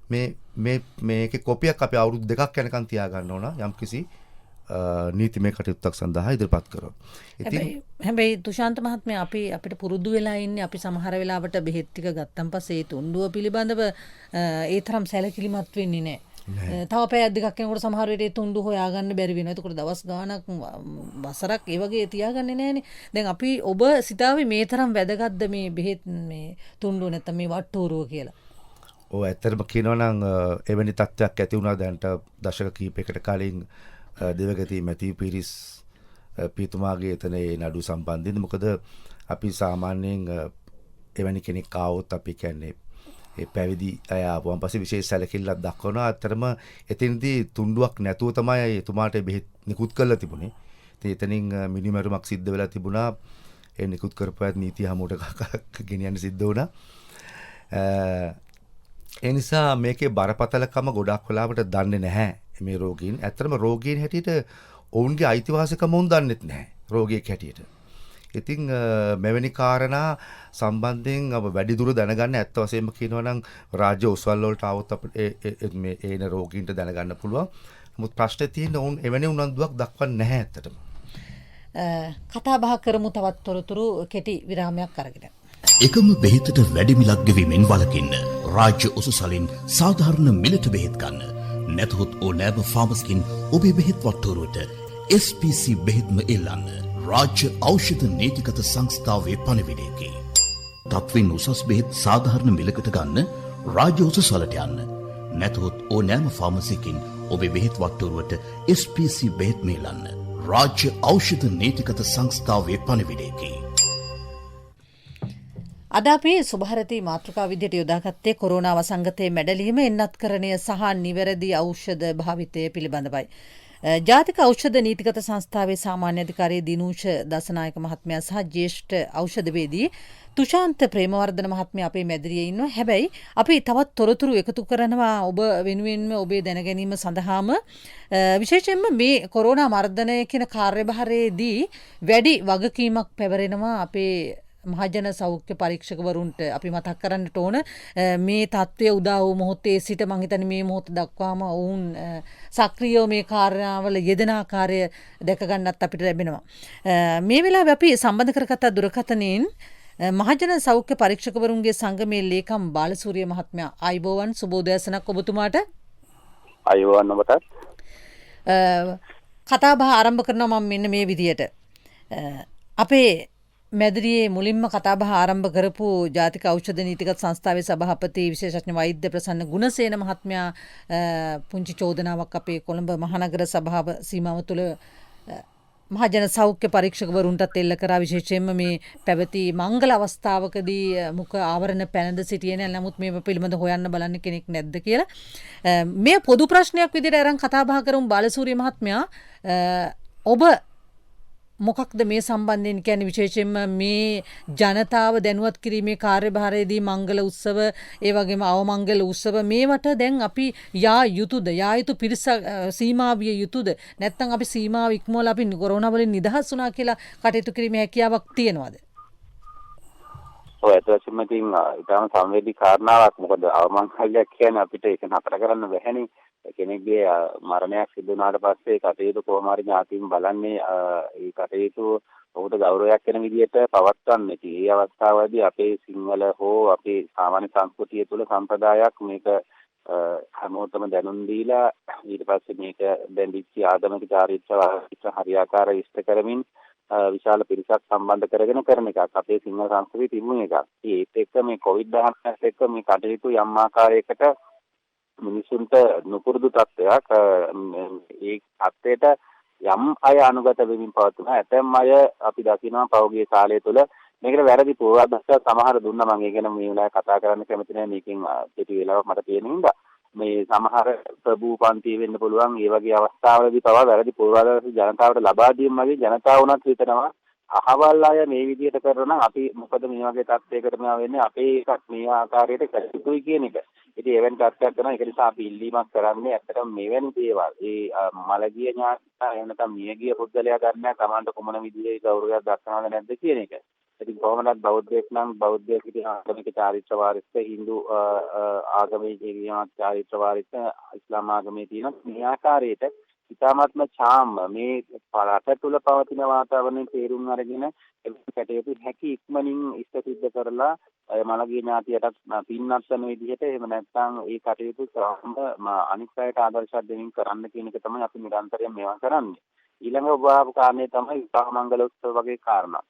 මේකේ කොපියක් අපි අවුරුදු 2ක් යනකම් තියා ගන්න ඕන යම් කිසි නීතිමය කටයුත්තක් සඳහා ඉදිරිපත් කරොත්. හැබැයි තුෂාන්ත මහත්මයා අපිට පුරුදු වෙලා ඉන්නේ අපි සමහර වෙලාවට බෙහෙත් ටික ගත්තන් පස්සේ ඒ තුණ්ඩුව පිළිබඳව ඒ තරම් සැලකිලිමත් වෙන්නේ නැහැ. තව පැය දෙකක් යනකොට සමහර වෙලේ තුණ්ඩු හොයාගන්න බැරි වෙනවා. එතකොට දවස් ගාණක් වසරක් ඒ වගේ තියාගන්නේ නැහනේ. දැන් අපි ඔබ සිතාවේ මේ තරම් වැදගත්ද මේ බෙහෙත් මේ තුණ්ඩුව නැත්නම් මේ වට්ටෝරුව කියලා? ඔව් ඇත්තටම කියනවා නම් එවැනි තත්ත්වයක් ඇති වුණා දැන්ට දශක කිහිපයකට කලින් දෙවගති මැතිව් පිරිස් පියතුමාගේ එතන ඒ නඩු සම්බන්ධයෙන්. මොකද අපි සාමාන්‍යයෙන් එවැනි කෙනෙක් ආවොත් අපි කියන්නේ ඒ පැවිදි අය ආවම පස්සේ විශේෂ සැලකිල්ලක් දක්වනවා. අත්‍තරම එතනදී තුණ්ඩුවක් නැතුව තමයි එතුමාට බෙහෙත් නිකුත් කරලා තිබුණේ. ඉතින් එතනින් මිනිමරුමක් සිද්ධ වෙලා තිබුණා. ඒ නිකුත් කරපුවත් නීති හමුවට ගෙනියන්න සිද්ධ වුණා. ඒ නිසා මේකේ බරපතලකම ගොඩක් වෙලාවට දන්නේ නැහැ මේ රෝගීන්. ඇත්තටම රෝගීන් හැටියට ඔවුන්ගේ අයිතිවාසිකම උන් දන්නෙත් නැහැ රෝගියෙක් හැටියට. ඉතින් මෙවැනි කාරණා සම්බන්ධයෙන් අප වැඩි දුර දැනගන්න ඇත්ත වශයෙන්ම කියනවා නම් රාජ්‍ය උසවල් වලට આવොත් අපිට මේ එන රෝගීන්ට දැනගන්න පුළුවන්. නමුත් ප්‍රශ්නේ තියෙන්නේ ඔවුන් එවැනි උනන්දුවක් දක්වන්නේ නැහැ ඇත්තටම. කතා බහ කරමු තවත් තොරතුරු කෙටි විරාමයක් අරගෙන. එකම බෙහෙතට වැඩි මිලක් ගෙවීමෙන් වළකින්න රාජ්‍ය උසුසලින් සාධාරණ මිලට බෙහෙත් ගන්න. නැතහොත් ඕනෑම ෆාමස්කින් ඔබේ බෙහෙත් වට්ටෝරුවට SPC බෙහෙත්ම එල්ලන්න. රාජ්‍ය ඖෂධ නීතිගත සංස්ථාවේ පණිවිඩයකි. තත්වින් උසස් බෙහෙත් සාධාරණ මිලකට ගන්න රාජ්‍ය උසුසලට යන්න. නැතහොත් ඕනෑම ෆාමසිකින් ඔබේ බෙහෙත් වට්ටෝරුවට SPC බෙහෙත්ම එල්ලන්න. රාජ්‍ය ඖෂධ නීතිගත සංස්ථාවේ පණිවිඩයකි. අද අපි සුභාරති මාතෘකා විදිහට යොදාගත්තේ කොරෝනා වසංගතයේ මැඩලීම එන්නත්කරණය සහ නිවැරදි ඖෂධ භාවිතය පිළිබඳවයි. ජාතික ඖෂධ නීතිගත සංස්ථාවේ සාමාන්‍ය අධිකාරී දිනූෂ දසනායක මහත්මයා සහ ජ්‍යෙෂ්ඨ ඖෂධවේදී තුෂාන්ත ප්‍රේමවර්ධන මහත්මයා අපේ මැදිරියේ ඉන්නවා. හැබැයි අපි තවත් තොරතුරු එකතු කරනවා ඔබ වෙනුවෙන්ම ඔබේ දැනගැනීම සඳහාම විශේෂයෙන්ම මේ කොරෝනා මර්ධනය කියන කාර්යභාරයේදී වැඩි වගකීමක් පැවරෙනවා අපේ මහජන සෞඛ්‍ය පරීක්ෂකවරුන්ට. අපි මතක් කරන්නට ඕන මේ තත්ත්වය උදා වූ මොහොතේ සිට මං හිතන්නේ මේ මොහොත දක්වාම ඔවුන් සක්‍රියව මේ කාර්යාවල යෙදෙන ආකාරය දැක ගන්නත් අපිට ලැබෙනවා. මේ වෙලාවේ අපි සම්බන්ධ කරගත්ත දුරකථනයෙන් මහජන සෞඛ්‍ය පරීක්ෂකවරුන්ගේ සංගමේ ලේකම් බාලසූරිය මහත්මයා ආයිබෝවන් සුබෝදෑසනක් ඔබතුමාට. ආයිබෝවන් ඔබට. කතා බහ ආරම්භ කරනවා මම මෙන්න මේ විදියට. අපේ මැදිරියේ මුලින්ම කතාබහ ආරම්භ කරපු ජාතික ඖෂධ නීතිගත සංස්ථාවේ සභාපති විශේෂඥ වෛද්‍ය ප්‍රසන්න ගුණසේන මහත්මයා පුංචි චෝදනාවක් අපේ කොළඹ මහනගර සභාව සීමාව තුළ මහජන සෞඛ්‍ය පරීක්ෂකවරුන්ටත් එල්ල කරා. විශේෂයෙන්ම මේ පැවති මංගල අවස්ථාවකදී මුඛ ආවරණ පැනද සිටියේ නැහැ. නමුත් මේ පිළිබඳ හොයන්න බලන්න කෙනෙක් නැද්ද කියලා. මේ පොදු ප්‍රශ්නයක් විදිහට අරන් කතා බහ කරමු බාලසූරිය මහත්මයා. ඔබ මොකක්ද මේ සම්බන්ධයෙන් කියන්නේ? විශේෂයෙන්ම මේ ජනතාව දැනුවත් කිරීමේ කාර්යභාරයේදී මංගල උත්සව ඒ වගේම අවමංගල උත්සව මේවට දැන් අපි යා යුතුද? යා යුතු පිරිස සීමා විය යුතුද? නැත්නම් අපි සීමාව ඉක්මවලා අපි කොරෝනා වලින් නිදහස් වුණා කියලා කටයුතු කිරීමේ හැකියාවක් තියෙනවද? ඔව් ඇත්තටම ඉතින් ඊටම සංවේදී කාරණාවක්. මොකද අවමංගලයක් කියන්නේ අපිට ඒක නතර කරන්න බැහැනේ. කෙනෙක්ගේ මරණයක් සිදු වුණාට පස්සේ කටයුතු කොහොම හරි ඥාතීන් බලන්නේ ඒ කටයුතු ඔහුට ගෞරවයක් වෙන විදිහට පවත්වන්න. ඉතින් මේ අවස්ථාවේදී අපේ සිංහල හෝ අපේ සාමාන්‍ය සංස්කෘතිය තුළ සම්ප්‍රදායක් මේක හැමෝටම දැනුම් දීලා ඊට පස්සේ මේක බැඳිච්ච ආගමික චාරිත්‍ර හරියාකාර ඉෂ්ට කරමින් විශාල පිරිසක් සම්බන්ධ කරගෙන කරන එකක් අපේ සිංහල සංස්කෘතිය තිබුණ එකක්. ඒත් එක්ක මේ COVID-19 එක්ක මේ කටයුතු යම් ආකාරයකට මිනිසුන්ට නුපුරුදු තත්ත්වයක්. ඒ තත්ත්වයට යම් අය අනුගත වෙමින් පවතුනා. ඇතැම් අය අපි දකිනවා පෞද්ගලික කාලය තුළ මේකට වැරදි පූර්වාදර්ශ සමහර දුන්නා. මම ඒ ගැන මේ වෙලාවේ කතා කරන්න කැමති නැහැ. මේකෙන් පිටි වෙලාවක් මට තියෙන හින්දා මේ සමහර ප්‍රභූ පන්ති වෙන්න පුළුවන්. ඒ වගේ අවස්ථාවලදී පවා වැරදි පූර්වාදර්ශ ජනතාවට ලබා දීම වගේ ජනතාව උනත් හිතනවා අහවල් අය මේ විදිහට කරනවා නම් අපි මොකද මේ වගේ තත්ත්වයකට මෙයා වෙන්නේ අපේ එකක් මේ ආකාරයට කටයුතුයි කියන එක. ඉතින් එවැනි තත්ත්වයක් කරනවා. ඒක නිසා අපි ඉල්ලීමක් කරන්නේ ඇත්තටම මෙවැනි දේවල් ඒ මලගිය ඥාතිතා එහෙම නැත්නම් මියගිය පුද්ගලයා ගන්න තමන්ට කොමන විදිහේ ගෞරවයක් දක්වනවද නැද්ද කියන එක. ඉතින් කොහොමවත් බෞද්ධයෙක් නම් බෞද්ධයෙක් ඉතින් ආගමික චාරිත්‍ර වාරිත්‍ර හින්දු ආගමික චාරිත්‍ර වාරිත්‍ර ඉස්ලාම් ආගමේ තියෙන මේ ආකාරයට ඉතාමත්ම ඡාම් මේ රට තුළ පවතින වාතාවරණය තේරුම් අරගෙන කටයුතු හැකි ඉක්මනින් ඉෂ්ට සිද්ධ කරලා මලගේ ඥාතියටත් පින්නත් වෙන විදිහට එහෙම නැත්නම් ඒ කටයුතු අනිත් අයට ආදර්ශයක් දෙමින් කරන්න කියන එක තමයි අපි නිරන්තරයෙන් මේවා කරන්නේ. ඊළඟ ඔබ කාරණේ තමයි විවාහ මංගල උත්සව වගේ කාරණා.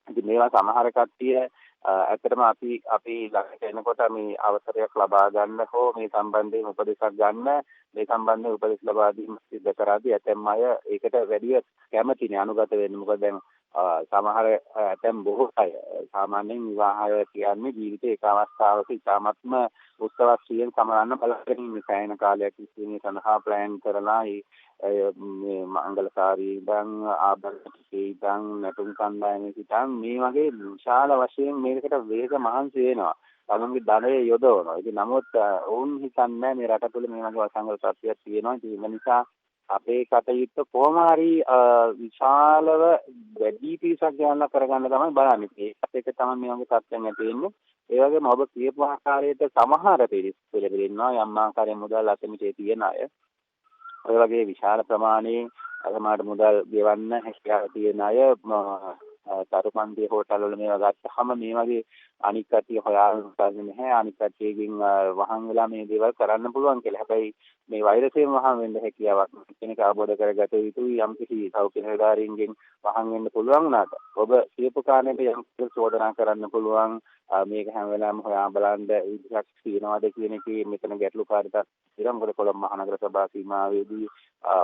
ඉතින් මේවා සමහර කට්ටිය ඇත්තටම අපි ළඟට එනකොට මේ අවසරයක් ලබා ගන්න හෝ මේ සම්බන්ධයෙන් උපදෙසක් ගන්න මේ සම්බන්ධයෙන් උපදෙස් ලබා දීම සිදු කරාදී ඇතැම් අය ඒකට වැඩි කැමතිනේ අනුගත වෙන්න. මොකද දැන් සමහර ඇතැම් බොහෝ අය සාමාන්‍යයෙන් විවාහය කියන්නේ ජීවිතේ එක අවස්ථාවක ඉතාමත්ම උත්සවස්ත්‍රියෙන් සමරන්න බලාගෙන ඉන්න සෑහෙන කාලයක් ඉස්සෙල්ලා සඳහා ප්ලෑන් කරලා මේ මංගලකාරී ඉඳන් ආභරණ ඉඳන් නැටුම් කණ්ඩායමේ සිටන් මේ වගේ විශාල වශයෙන් මේකට වේග මහන්සි වෙනවා. තමන්ගේ ධනය යොදවනවා. ඉතින් නමුත් ඔවුන් හිතන්නේ මේ රට තුළ මේ වගේ වසංගත තත්ත්වයක් තියෙනවා. ඒ නිසා අපේ කටයුත්ත කොහොම හරි විශාලව වැඩි පිරිසක් ගන්න කරගන්න තමයි බලන්නේ. ඒකත් එක තමයි මේ වගේ තත්ත්වයන් ඇති වෙන්නේ. ඒ වගේම ඔබ කියපු ආකාරයට සමහර පිරිස් පිළිබිලින්නවා යම් ආකාරයේ මුදල් අසමිතේ තියෙන අය. ඔය වගේ විශාල ප්‍රමාණයේ අසමාන මුදල් ගෙවන්න හැකියාව තියෙන අය තරුපන්ති හෝටල් වල මේවා ගත්තාම මේ වගේ අනික් කට්ටිය හොයාගන්න නැහැ. අනික් කට්ටියකින් වහන් වෙලා මේ දේවල් කරන්න පුළුවන් කියලා. හැබැයි මේ වෛරසයෙන් වහන් වෙන්න හැකියාවක් කෙනෙක් අවබෝධ කරගත යුතුයි. යම් කිසි සෞඛ්‍ය නිලධාරීන්ගෙන් වහන් වෙන්න පුළුවන් වුණාට ඔබ සියපු කාණයට යම් කිසි චෝදනා කරන්න පුළුවන්. මේක හැම වෙලාවෙම හොයා බලන්න ඉතිහාස කියනවාද කියන එකේ මෙතන ගැටලුකාරීතාවක් තියෙනවා. මොකද කොළඹ මහනගර සභා සීමාවේදී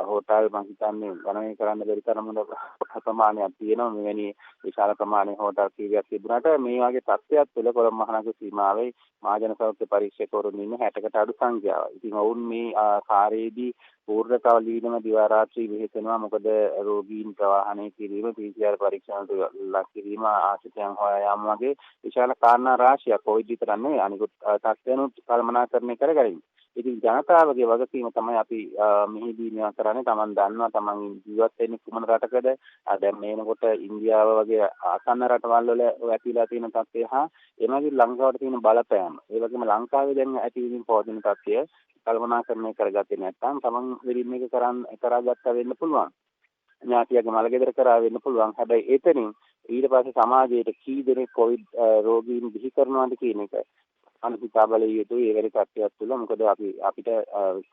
හෝටල් මං හිතන්නේ ගණනය කරන්න බැරි තරමට ප්‍රමාණයක් තියෙනවා. මෙවැනි විශාල ප්‍රමාණයේ හෝටල් කීපයක් තිබුණාට මේ වගේ තත්ත්වයක් තුළ කොළඹ මහනගර සීමාවේ මහජන සෞඛ්‍ය පරීක්ෂකවරුන් ඉන්නේ 60කට අඩු සංඛ්‍යාවක්. ඉතින් ඔවුන් මේ කාර්යයේදී පූර්ණකාලීනව දිවා රාත්‍රී වෙහෙසෙනවා. මොකද රෝගීන් ප්‍රවාහනය කිරීම, PCR පරීක්ෂණ ලක් කිරීම, ආශ්‍රිතයන් හොයා යාම වගේ විශාල කාරණා රාශියක් කොවිඩ් විතර නෙවෙයි අනිකුත් තත්ත්වයන්ුත් කළමනාකරණය කරගනිමු. ඉතින් ජනතාවගේ වගකීම තමයි අපි මෙහිදී මේවා කරන්නේ. Taman දන්නවා Taman ජීවත් වෙන්නේ කුමන රටකද. දැන් මේනකොට ඉන්දියාව වගේ ආසන්න රටවල් වල ඇතිලා තියෙන තත්ත්වය හා එමගින් ලංකාවට තියෙන බලපෑම. ඒ වගේම ලංකාවේ දැන් ඇතිවීම පවතින තත්ත්වය කල්පනාකරණය කරගත්තේ නැත්නම් Taman විරින් මේක කරාගත්තා වෙන්න පුළුවන්. ඥාතියගේ මලගෙදර කරා වෙන්න පුළුවන්. හැබැයි එතනින් ඊට පස්සේ සමාජයට කී දෙනෙක් කොවිඩ් රෝගීන් බිහි කරනවාද කියන එක අනිහිතාබල යුතුයි. ඒ වෙලේ තත්ත්වයක් තුළ මොකද අපිට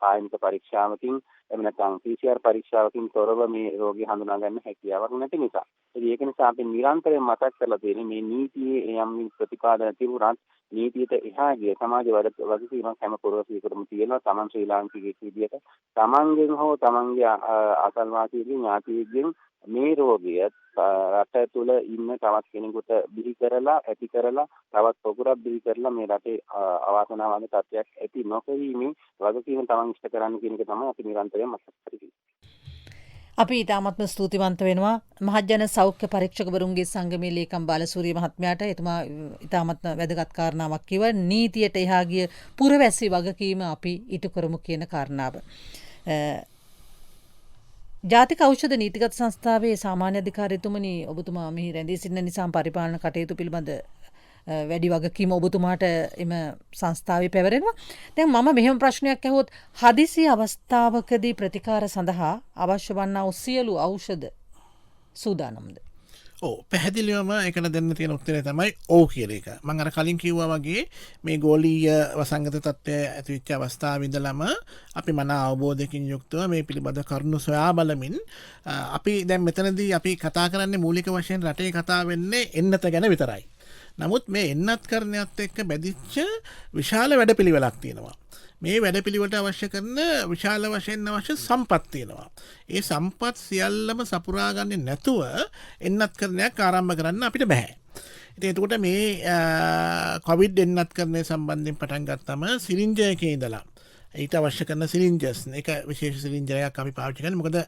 සායනික පරීක්ෂාවකින් එහෙම නැත්නම් PCR පරීක්ෂාවකින් තොරව මේ රෝගී හඳුනා ගන්න හැකියාවක් නැති නිසා. ඉතින් ඒක නිසා අපි නිරන්තරයෙන් මතක් කරලා තියෙන්නේ මේ නීතියේ යම් ප්‍රතිපාදන තිබුණත් නීතියට එහා ගිය සමාජ වගකීමක් හැම පුරවැසියෙකුටම තියෙනවා. Taman ශ්‍රී ලාංකිකයෙක් විදියට Tamanගෙන් හෝ Tamanගේ අසල්වාසීන්ගෙන් ඥාතියෙක්ගෙන් මේ රෝගය රට තුළ ඉන්න තවත් කෙනෙකුට බිහි කරලා ඇති කරලා තවත් පොකුරක් බිහි කරලා මේ රටේ අවාසනාවන්ත තත්ත්වයක් ඇති නොකරීමේ වගකීම Taman ඉෂ්ට කරන්න කියන එක තමයි අපි නිරන්තරයෙන් මතක් කරන්නේ. අපි ඉතාමත්ම ස්තුතිවන්ත වෙනවා මහජන සෞඛ්‍ය පරීක්ෂකවරුන්ගේ සංගමේ ලේකම් බාලසූරිය මහත්මයාට. එතුමා ඉතාමත්ම වැදගත් කාරණාවක් කිව්ව. නීතියට එහා ගිය පුරවැසි වගකීම අපි ඉටු කරමු කියන කාරණාව. ජාතික ඖෂධ නීතිගත සංස්ථාවේ සාමාන්‍ය අධිකාරීතුමනි, ඔබතුමා මෙහි රැඳී සිටින නිසා පරිපාලන කටයුතු පිළිබඳ වැඩි වගකීම ඔබතුමාට එම සංස්ථාවේ පැවරෙනවා. දැන් මම මෙහෙම ප්‍රශ්නයක් අහුවොත්, හදිසි අවස්ථාවකදී ප්‍රතිකාර සඳහා අවශ්‍ය වන්නා වූ සියලු ඖෂධ සූදානම්ද? පැහැදිලිවම ඒකට දෙන්න තියෙන උත්තරය තමයි ඔව් කියන එක. මම අර කලින් කිව්වා වගේ මේ ගෝලීය වසංගත තත්ත්වය ඇතිවෙච්ච අවස්ථාවේ ඉඳලම අපි මන අවබෝධයකින් යුක්තව මේ පිළිබඳ කරුණු සොයා බලමින් අපි දැන් මෙතනදී අපි කතා කරන්නේ මූලික වශයෙන් රටේ කතා වෙන්නේ එන්නත ගැන විතරයි. නමුත් මේ එන්නත් කරණයත් එක්ක බැඳිච්ච විශාල වැඩපිළිවෙලක් තියෙනවා. මේ වැඩපිළිවෙලට අවශ්‍ය කරන විශාල වශයෙන් අවශ්‍ය සම්පත් තියෙනවා. ඒ සම්පත් සියල්ලම සපුරා ගන්නේ නැතුව එන්නත් කරණයක් ආරම්භ කරන්න අපිට බෑ. ඉතින් එතකොට මේ කොවිඩ් එන්නත් කරණය සම්බන්ධයෙන් පටන් ගත්තම සිරින්ජ එකේ ඉඳලා ඊට අවශ්‍ය කරන සිරින්ජස් එක විශේෂ සිරින්ජයක් අපි පාවිච්චි කරන්නේ. මොකද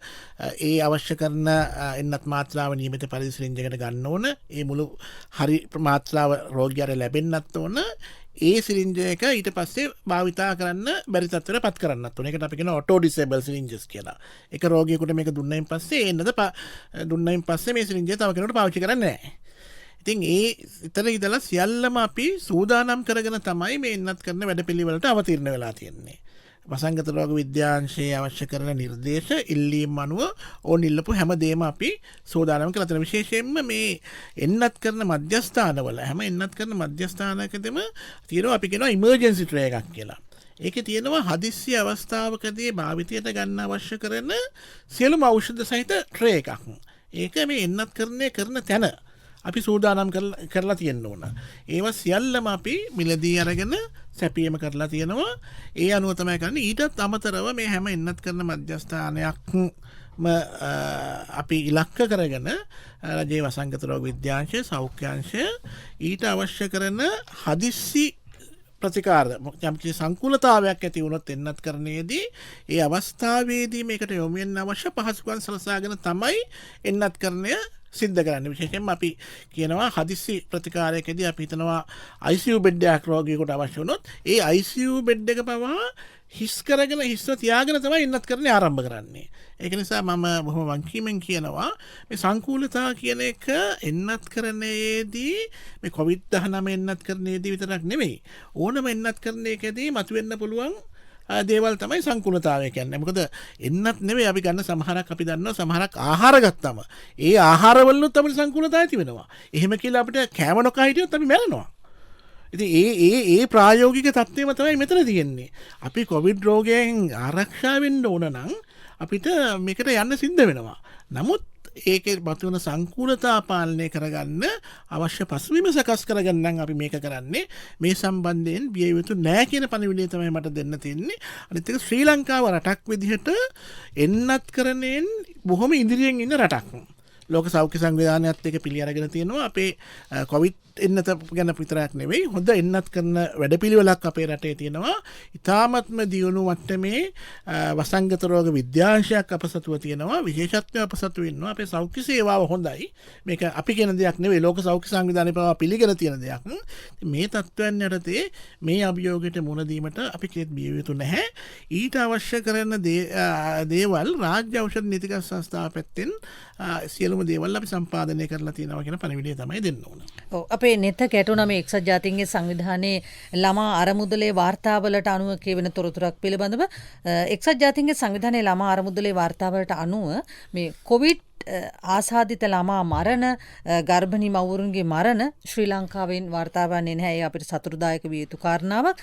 ඒ අවශ්‍ය කරන එන්නත් මාත්‍රාව නියමිත පරිදි සිරින්ජයකට ගන්න ඕන. ඒ මුළු හරි මාත්‍රාව රෝගියාට ලැබෙන්නත් ඕන. ඒ සිරින්ජ එක ඊට පස්සේ භාවිතා කරන්න බැරි තත්ත්වයට පත් කරන්නත් ඕන. ඒකට අපි කියන ඔටෝ ඩිසේබල් සිරින්ජස් කියලා. එක රෝගියෙකුට මේක දුන්නයින් පස්සේ දුන්නයින් පස්සේ මේ සිරින්ජය තව කෙනෙකුට පාවිච්චි කරන්නේ නැහැ. ඉතින් ඒ ඉතල ඉඳලා සියල්ලම අපි සූදානම් කරගෙන තමයි මේ එන්නත් කරන වැඩපිළිවෙලට අවතීර්ණ වෙලා තියෙන්නේ. වසංගත රෝග විද්‍යාංශයේ අවශ්‍ය කරන නිර්දේශ ඉල්ලීම් අනුව ඕන ඉල්ලපු හැම දෙයක්ම අපි සූදානම් කරලා තියෙනවා. විශේෂයෙන්ම මේ එන්නත් කරන මධ්‍යස්ථානවල හැම එන්නත් කරන මධ්‍යස්ථානකදීම තියෙනවා අපි කියනවා ඉමර්ජන්සි ට්‍රේ එකක් කියලා. ඒකේ තියෙනවා හදිස්සි අවස්ථාවකදී භාවිතයට ගන්න අවශ්‍ය කරන සියලුම ඖෂධ සහිත ට්‍රේ එකක්. ඒක මේ එන්නත් කරන තැන අපි සූදානම් කරලා තියෙන්න ඕන. ඒවා සියල්ලම අපි මිලදී අරගෙන සැපියම කරලා තියෙනවා. ඒ අනුව තමයි කරන්නේ. ඊටත් අමතරව මේ හැම එන්නත් කරන මධ්‍යස්ථානයක්ම අපි ඉලක්ක කරගෙන රජයේ වසංගත රෝග විද්‍යාංශය, සෞඛ්‍යාංශය ඊට අවශ්‍ය කරන හදිස්සි ප්‍රතිකාර යම්කිසි සංකූලතාවයක් ඇති වුණොත් එන්නත් කරන්නේදී ඒ අවස්ථාවේදී මේකට යොමු වෙන්න අවශ්‍ය පහසුකම් සලසාගෙන තමයි එන්නත් කරණය සිද්ධ කරන්න. විශේෂයෙන්ම අපි කියනවා හදිසි ප්‍රතිකාරයකදී අපි හිතනවා ICU බෙඩ් එකක් රෝගියෙකුට අවශ්‍ය වුණොත් ඒ ICU බෙඩ් එක පවා හිස් කරගෙන හිස්ව තියාගෙන තමයි එන්නත් කරන්නේ ආරම්භ කරන්නේ. ඒක නිසා මම බොහොම වංකීමෙන් කියනවා මේ සංකූලතා කියන එක එන්නත් කරන්නේදී මේ COVID-19 එන්නත් කරන්නේදී විතරක් නෙමෙයි ඕනම එන්නත් කරන එකදී මතුවෙන්න පුළුවන් දේවල් තමයි සංකූලතාවය කියන්නේ. මොකද එන්නත් නෙමෙයි අපි ගන්න සමහරක් අපි දන්නවා සමහරක් ආහාර ගත්තම ඒ ආහාරවලුත් අපිට සංකූලතාවය ඇති වෙනවා. එහෙම කියලා අපිට කෑම නොකා හිටියොත් අපි මැරෙනවා. ඉතින් ඒ ප්‍රායෝගික තත්ත්වයම තමයි මෙතන තියෙන්නේ. අපි කොවිඩ් රෝගයෙන් ආරක්ෂා වෙන්න ඕන නම් අපිට මේකට යන්න සිද්ධ වෙනවා. නමුත් ඒකේ මතුවන සංකූලතා පාලනය කරගන්න අවශ්‍ය පසුබිම සකස් කරගන්න නම් අපි මේක කරන්නේ. මේ සම්බන්ධයෙන් බිය යුතු නෑ කියන පණිවිඩය තමයි මට දෙන්න තියෙන්නේ. අනිත් එක ශ්‍රී ලංකාව රටක් විදිහට එන්නත් කරණයෙන් බොහොම ඉදිරියෙන් ඉන්න රටක්. ලෝක සෞඛ්‍ය සංවිධානයත් එක පිළි අරගෙන තියෙනවා අපේ කොවිඩ් එන්නත ගැන විතරක් නෙවෙයි හොඳ එන්නත් කරන වැඩපිළිවෙලක් අපේ රටේ තියෙනවා. ඉතාමත්ම දියුණු මට්ටමේ වසංගත රෝග විද්‍යාංශයක් අප සතුව තියෙනවා. විශේෂඥයෝ අප සතුව ඉන්නවා. අපේ සෞඛ්‍ය සේවාව හොඳයි. මේක අපි කියන දෙයක් නෙවෙයි ලෝක සෞඛ්‍ය සංවිධානය පවා පිළිගෙන තියෙන දෙයක්. මේ තත්ත්වයන් යටතේ මේ අභියෝගයට මුහුණ දීමට අපි කෙත් බිය යුතු නැහැ. ඊට අවශ්‍ය කරන දේවල් රාජ්‍ය ඖෂධ නීතික සංස්ථාව පැත්තෙන් සියලුම දේවල් අපි සම්පාදනය කරලා තියෙනවා කියන පණිවිඩය තමයි දෙන්න ඕන. ඔව් අපේ නෙත ගැටුණ මේ එක්සත් ජාතීන්ගේ සංවිධානයේ ළමා අරමුදලේ වාර්තාවලට අනුව කියවෙන තොරතුරක් පිළිබඳව එක්සත් ජාතීන්ගේ සංවිධානයේ ළමා අරමුදලේ වාර්තාවලට අනුව මේ කොවිඩ් ආසාදිත ළමා මරණ ගර්භණී මව්වරුන්ගේ මරණ ශ්‍රී ලංකාවෙන් වාර්තා වන්නේ නැහැ. ඒ අපිට සතුටුදායක විය යුතු කාරණාවක්.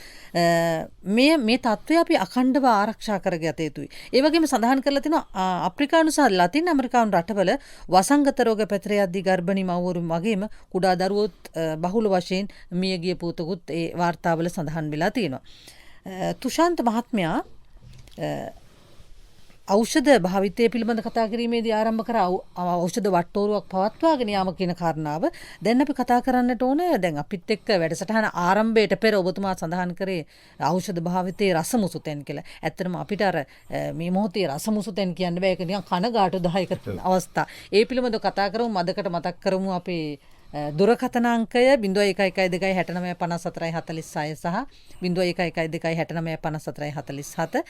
මේ තත්ත්වය අපි අඛණ්ඩව ආරක්ෂා කරගත යුතුයි. ඒ වගේම සඳහන් කරලා තිනවා අප්‍රිකානු සහ ලතින් ඇමරිකානු රටවල වසංගත රෝග පැතිර යද්දී ගර්භණී මව්වරුන් වගේම කුඩා දරුවොත් බහුල වශයෙන් මියගිය පුවතකුත් ඒ වාර්තාවල සඳහන් වෙලා තියෙනවා. තුෂාන්ත මහත්මයා ඖෂධ භාවිතය පිළිබඳ කතා කිරීමේදී ආරම්භ කර ඖෂධ වට්ටෝරුවක් පවත්වාගෙන යාම කියන කාරණාව දැන් අපි කතා කරන්නට ඕන. දැන් අපිත් එක්ක වැඩසටහන ආරම්භයට පෙර ඔබතුමා සඳහන් කරේ ඖෂධ භාවිතයේ රසමුසුතෙන් කියලා. ඇත්තටම අපිට අර මේ මොහොතේ රසමුසුතෙන් කියන්න බෑ. ඒක නිකන් කනගාටුදායක අවස්ථා. ඒ පිළිබඳව කතා කරමු. මදකට මතක් කරමු අපේ දුරකථනාංකය 0112695446 සහ 0112695447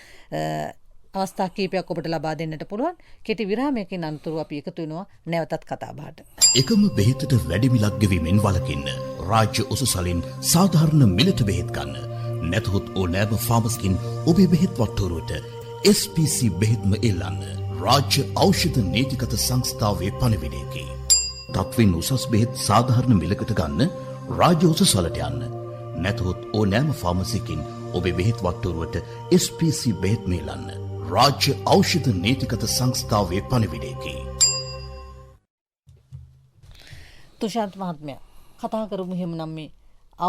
අවස්ථා කීපයක් ඔබට ලබා දෙන්නට පුළුවන්. කෙටි විරාමයකින් අනතුරු අපි එකතු වෙනවා නැවතත් කතා බහට. එකම බෙහෙතට වැඩි මිලක් ගෙවීමෙන් වළකින්න රාජ්‍ය උසුසලින් සාධාරණ මිලට බෙහෙත් ගන්න. නැතහොත් ඕනෑම ෆාමස්කින් ඔබේ බෙහෙත් වට්ටෝරුවට SPC බෙහෙත්ම එල්ලන්න. රාජ්‍ය ඖෂධ නීතිගත සංස්ථාවේ පණිවිඩයකි. තත්වින් උසස් බෙහෙත් සාධාරණ මිලකට ගන්න රාජ්‍ය උසුසලට යන්න. නැතහොත් ඕනෑම ෆාමසිකින් ඔබේ බෙහෙත් වට්ටෝරුවට SPC බෙහෙත්ම එල්ලන්න. රාජ්‍ය ඖෂධ නීතිගත සංස්ථාවේ පණිවිඩයකි. තුෂාන්ත මහත්මයා කතා කරමු එහෙමනම් මේ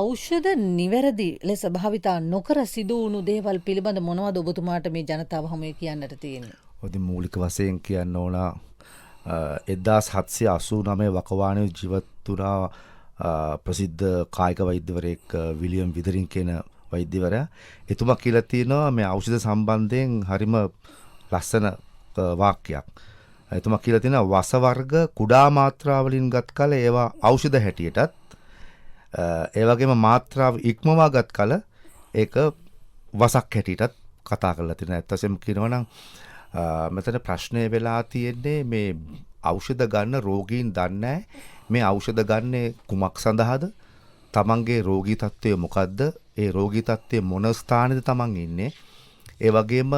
ඖෂධ නිවැරදි ලෙස භාවිතා නොකර සිදු වුණු දේවල් පිළිබඳ මොනවද ඔබතුමාට මේ ජනතාව හමුවේ කියන්නට තියෙන්නේ? ඔතන මූලික වශයෙන් කියන්න ඕන 1789 වකවානුවේ ජීවත් වුණා ප්‍රසිද්ධ කායික වෛද්‍යවරයෙක් විලියම් විදරින් කියන වෛද්‍යවරයා. එතුමා කියලා තියෙනවා මේ ඖෂධ සම්බන්ධයෙන් හරිම ලස්සන වාක්‍යයක්. එතුමා කියලා තියෙනවා වස වර්ග කුඩා මාත්‍රා වලින් ගත් කල ඒවා ඖෂධ හැටියටත් ඒ වගේම මාත්‍රාව ඉක්මවා ගත් කල ඒක වසක් හැටියටත් කතා කරලා තියෙනවා. ඇත්ත වශයෙන්ම කියනවා නම් මෙතන ප්‍රශ්නය වෙලා තියෙන්නේ මේ ඖෂධ ගන්න රෝගීන් දන්නේ මේ ඖෂධ ගන්නේ කුමක් සඳහාද? තමන්ගේ රෝගී තත්ත්වය මොකද්ද? ඒ රෝගී තත්ත්වයේ මොන ස්ථානයේද තමන් ඉන්නේ? ඒ වගේම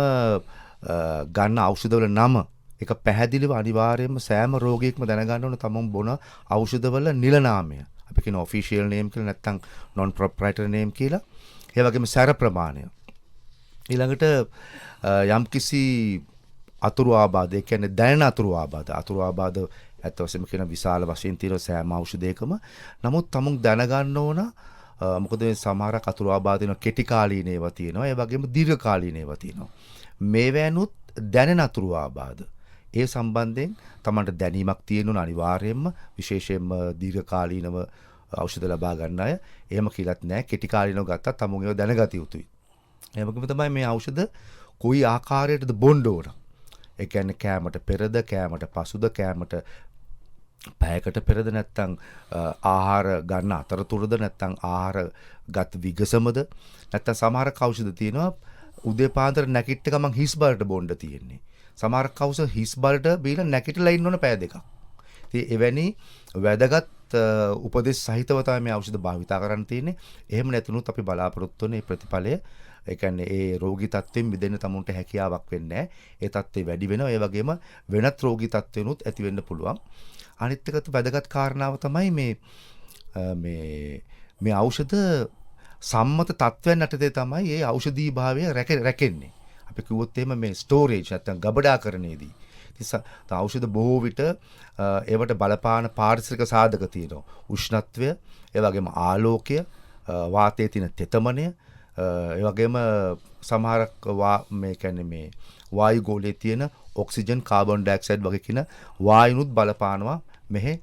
ගන්න ඖෂධවල නම ඒක පැහැදිලිව අනිවාර්යයෙන්ම සෑම රෝගියෙක්ම දැනගන්න ඕන තමන් බොන ඖෂධවල නිල නාමය. අපි කියන ඔෆිෂියල් නේම් කියලා නැත්නම් non proprietary name කියලා. ඒ වගේම සැර ප්‍රමාණය. ඊළඟට යම්කිසි අතුරු ආබාධ, ඒ කියන්නේ දැනෙන අතුරු ආබාධ ඇත්ත වශයෙන්ම කියන විශාල වශයෙන් තියෙන සෑම ඖෂධයකම. නමුත් තමුන් දැනගන්න ඕන මොකද මේ සමහරක් අතුරු ආබාධ වෙන කෙටි කාලීන ඒවා තියෙනවා. ඒ වගේම දීර්ඝ කාලීන ඒවා තියෙනවා. මේවැනුත් දැනෙන අතුරු ආබාධ. ඒ සම්බන්ධයෙන් තමන්ට දැනීමක් තියෙන්න අනිවාර්යයෙන්ම විශේෂයෙන්ම දීර්ඝ කාලීනව ඖෂධ ලබා ගන්න අය. එහෙම කියලාත් නැහැ. කෙටි කාලීනව ගත්තත් තමුන් ඒව දැනගත යුතුයි. ඒ වගේම තමයි මේ ඖෂධ කොයි ආකාරයකටද බොන්න ඕන. ඒ කියන්නේ කෑමට පෙරද, කෑමට පසුද, කෑමට පැයකට පෙරද නැත්තම් ආහාර ගන්න අතරතුරද නැත්තම් ආහාර ගත් විගසමද නැත්තම් සමහර ඖෂධ තියෙනවා උදේ පාන්දර නැගිට ගමන් හිස් බල්ට බොන්න තියෙන්නේ. සමහර ඖෂධ හිස් බල්ට බීලා නැගිටලා ඉන්න ඕන පැය දෙකක්. ඉතින් එවැනි වැදගත් උපදෙස් සහිතව තමයි මේ ඖෂධ භාවිතා කරන්න තියෙන්නේ. එහෙම නැතුනොත් අපි බලාපොරොත්තු වෙන මේ ප්‍රතිඵලය ඒ කියන්නේ ඒ රෝගී තත්ත්වෙන් මිදෙන්න තමුන්ට හැකියාවක් වෙන්නේ නැහැ. ඒ තත්ත්වය වැඩි වෙනවා. ඒ වගේම වෙනත් රෝගී තත්ත්වෙනුත් ඇති වෙන්න පුළුවන්. අනිත් එක වැදගත් කාරණාව තමයි මේ ඖෂධ සම්මත තත්ත්වයන් යටතේ තමයි මේ ඖෂධී භාවය රැකෙන්නේ. අපි කිව්වොත් එහෙම මේ ස්ටෝරේජ් නැත්නම් ගබඩාකරණයේදී. ඉතින් ඖෂධ බොහෝ විට ඒවට බලපාන පාරිසරික සාධක තියෙනවා. උෂ්ණත්වය, ඒ වගේම ආලෝකය, වාතයේ තියෙන තෙතමනය, ඒ වගේම සමහරක් මේ කියන්නේ මේ වායු ගෝලයේ තියෙන ඔක්සිජන්, කාබන් ඩයොක්සයිඩ් වගේ කින වායුනුත් බලපානවා මෙහි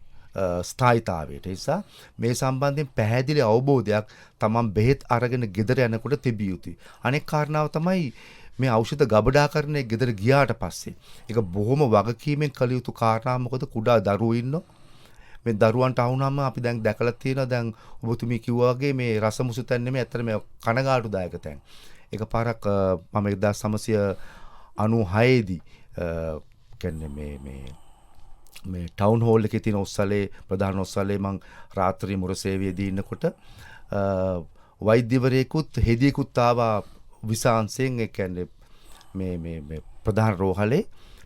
ස්ථායීතාවයට. ඒ නිසා මේ සම්බන්ධයෙන් පැහැදිලි අවබෝධයක් තමන් බෙහෙත් අරගෙන ගෙදර යනකොට තිබිය යුතුයි. අනෙක් කාරණාව තමයි මේ ඖෂධ ගබඩාකරණය ගෙදර ගියාට පස්සේ ඒක බොහොම වගකීමෙන් කළ යුතු කාරණා. මොකද කුඩා දරුවෝ ඉන්නෝ. මේ දරුවන්ට අහුනම අපි දැන් දැකලා තියෙනවා දැන් ඔබතුමී කිව්වා වගේ මේ රසමුසු තැන් නෙමෙයි ඇත්තට මේ කනගාටුදායක තැන්. එකපාරක් මම 1996 දී කියන්නේ මේ ටවුන් හෝල් එකේ තියෙන ඔස්සලේ ප්‍රධාන ඔස්සලේ මං රාත්‍රී මුර සේවයේදී ඉන්නකොට වෛද්‍යවරයෙකුත් හෙදියෙකුත් ආවා විසාංශයෙන්. ඒ කියන්නේ මේ ප්‍රධාන රෝහලේ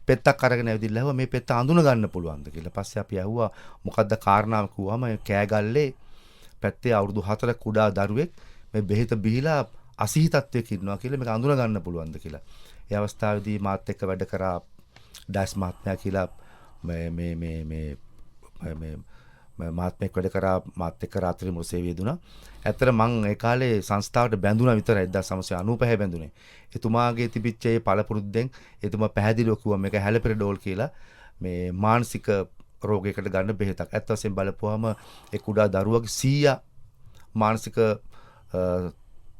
පෙත්තක් අරගෙන ඇවිදින්න මේ පෙත්ත අඳුන ගන්න පුළුවන්ද කියලා. පස්සේ අපි ඇහුවා මොකද්ද කාරණාව කිව්වම කෑගල්ලේ පැත්තේ අවුරුදු 4 කුඩා දරුවෙක් මේ බෙහෙත බීලා අසහි තත්වයක ඉන්නවා කියලා මේක අඳුන ගන්න පුළුවන්ද කියලා. ඒ අවස්ථාවේදී මාත් එක්ක වැඩ කරා ඩාස් මහත්මයා කියලා මේ මාත්මෙක් වැඩ කරා මාත් එක්ක රාත්‍රී මුර සේවය දුනා. ඇත්තට මං ඒ කාලේ සංස්ථාවට බැඳුණා විතරයි 1995 බැඳුනේ. එතුමාගේ තිබිච්ච ඒ පළපුරුද්දෙන් එතුමා පැහැදිලිව කිව්වා මේක හැලපෙරඩෝල් කියලා මේ මානසික රෝගයකට ගන්න බෙහෙතක්. ඇත්ත වශයෙන් බලපුවාම ඒ කුඩා දරුවගේ 100 මානසික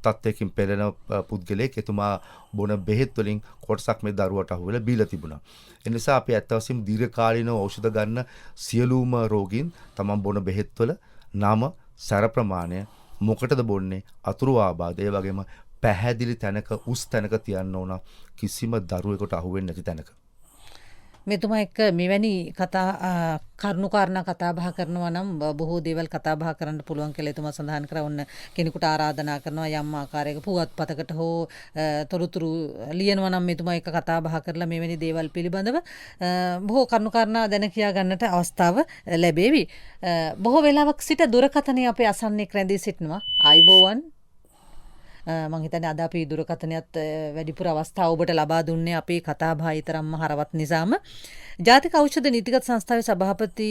තත්ත්වයකින් පෙළෙන පුද්ගලයෙක් එතුමා බොන බෙහෙත් වලින් කොටසක් මේ දරුවට අහුවෙලා බීලා තිබුණා. ඒ නිසා අපි ඇත්ත වශයෙන්ම දීර්ඝකාලීනව ඖෂධ ගන්න සියලුම රෝගීන් තමන් බොන බෙහෙත්වල නම, සැර ප්‍රමාණය, මොකටද බොන්නේ, අතුරු ආබාධ, ඒ වගේම පැහැදිලි තැනක උස් තැනක තියන්න ඕන කිසිම දරුවෙකුට අහුවෙන්නේ නැති තැනක. මෙතුමා එක්ක මෙවැනි කරුණු කාරණා කතා බහ කරනවා නම් බොහෝ දේවල් කතා බහ කරන්න පුළුවන් කියලා එතුමා සඳහන් කරා. ඔන්න කෙනෙකුට ආරාධනා කරනවා යම් ආකාරයක පුවත්පතකට හෝ තොරතුරු ලියනවා නම් මෙතුමා එක්ක කතා බහ කරලා මෙවැනි දේවල් පිළිබඳව බොහෝ කරුණු කාරණා දැන කියා ගන්නට අවස්ථාව ලැබේවි. බොහෝ වෙලාවක් සිට දුරකථනයේ අපේ අසන්නෙක් රැඳී සිටිනවා. ආයිබෝවන්. මං හිතන්නේ අද අපි දුරකථනයත් වැඩිපුර අවස්ථාව ඔබට ලබා දුන්නේ අපේ කතා බහ ඊතරම්ම හරවත් නිසාම. ජාතික ඖෂධ නීතිගත සංස්ථාවේ සභාපති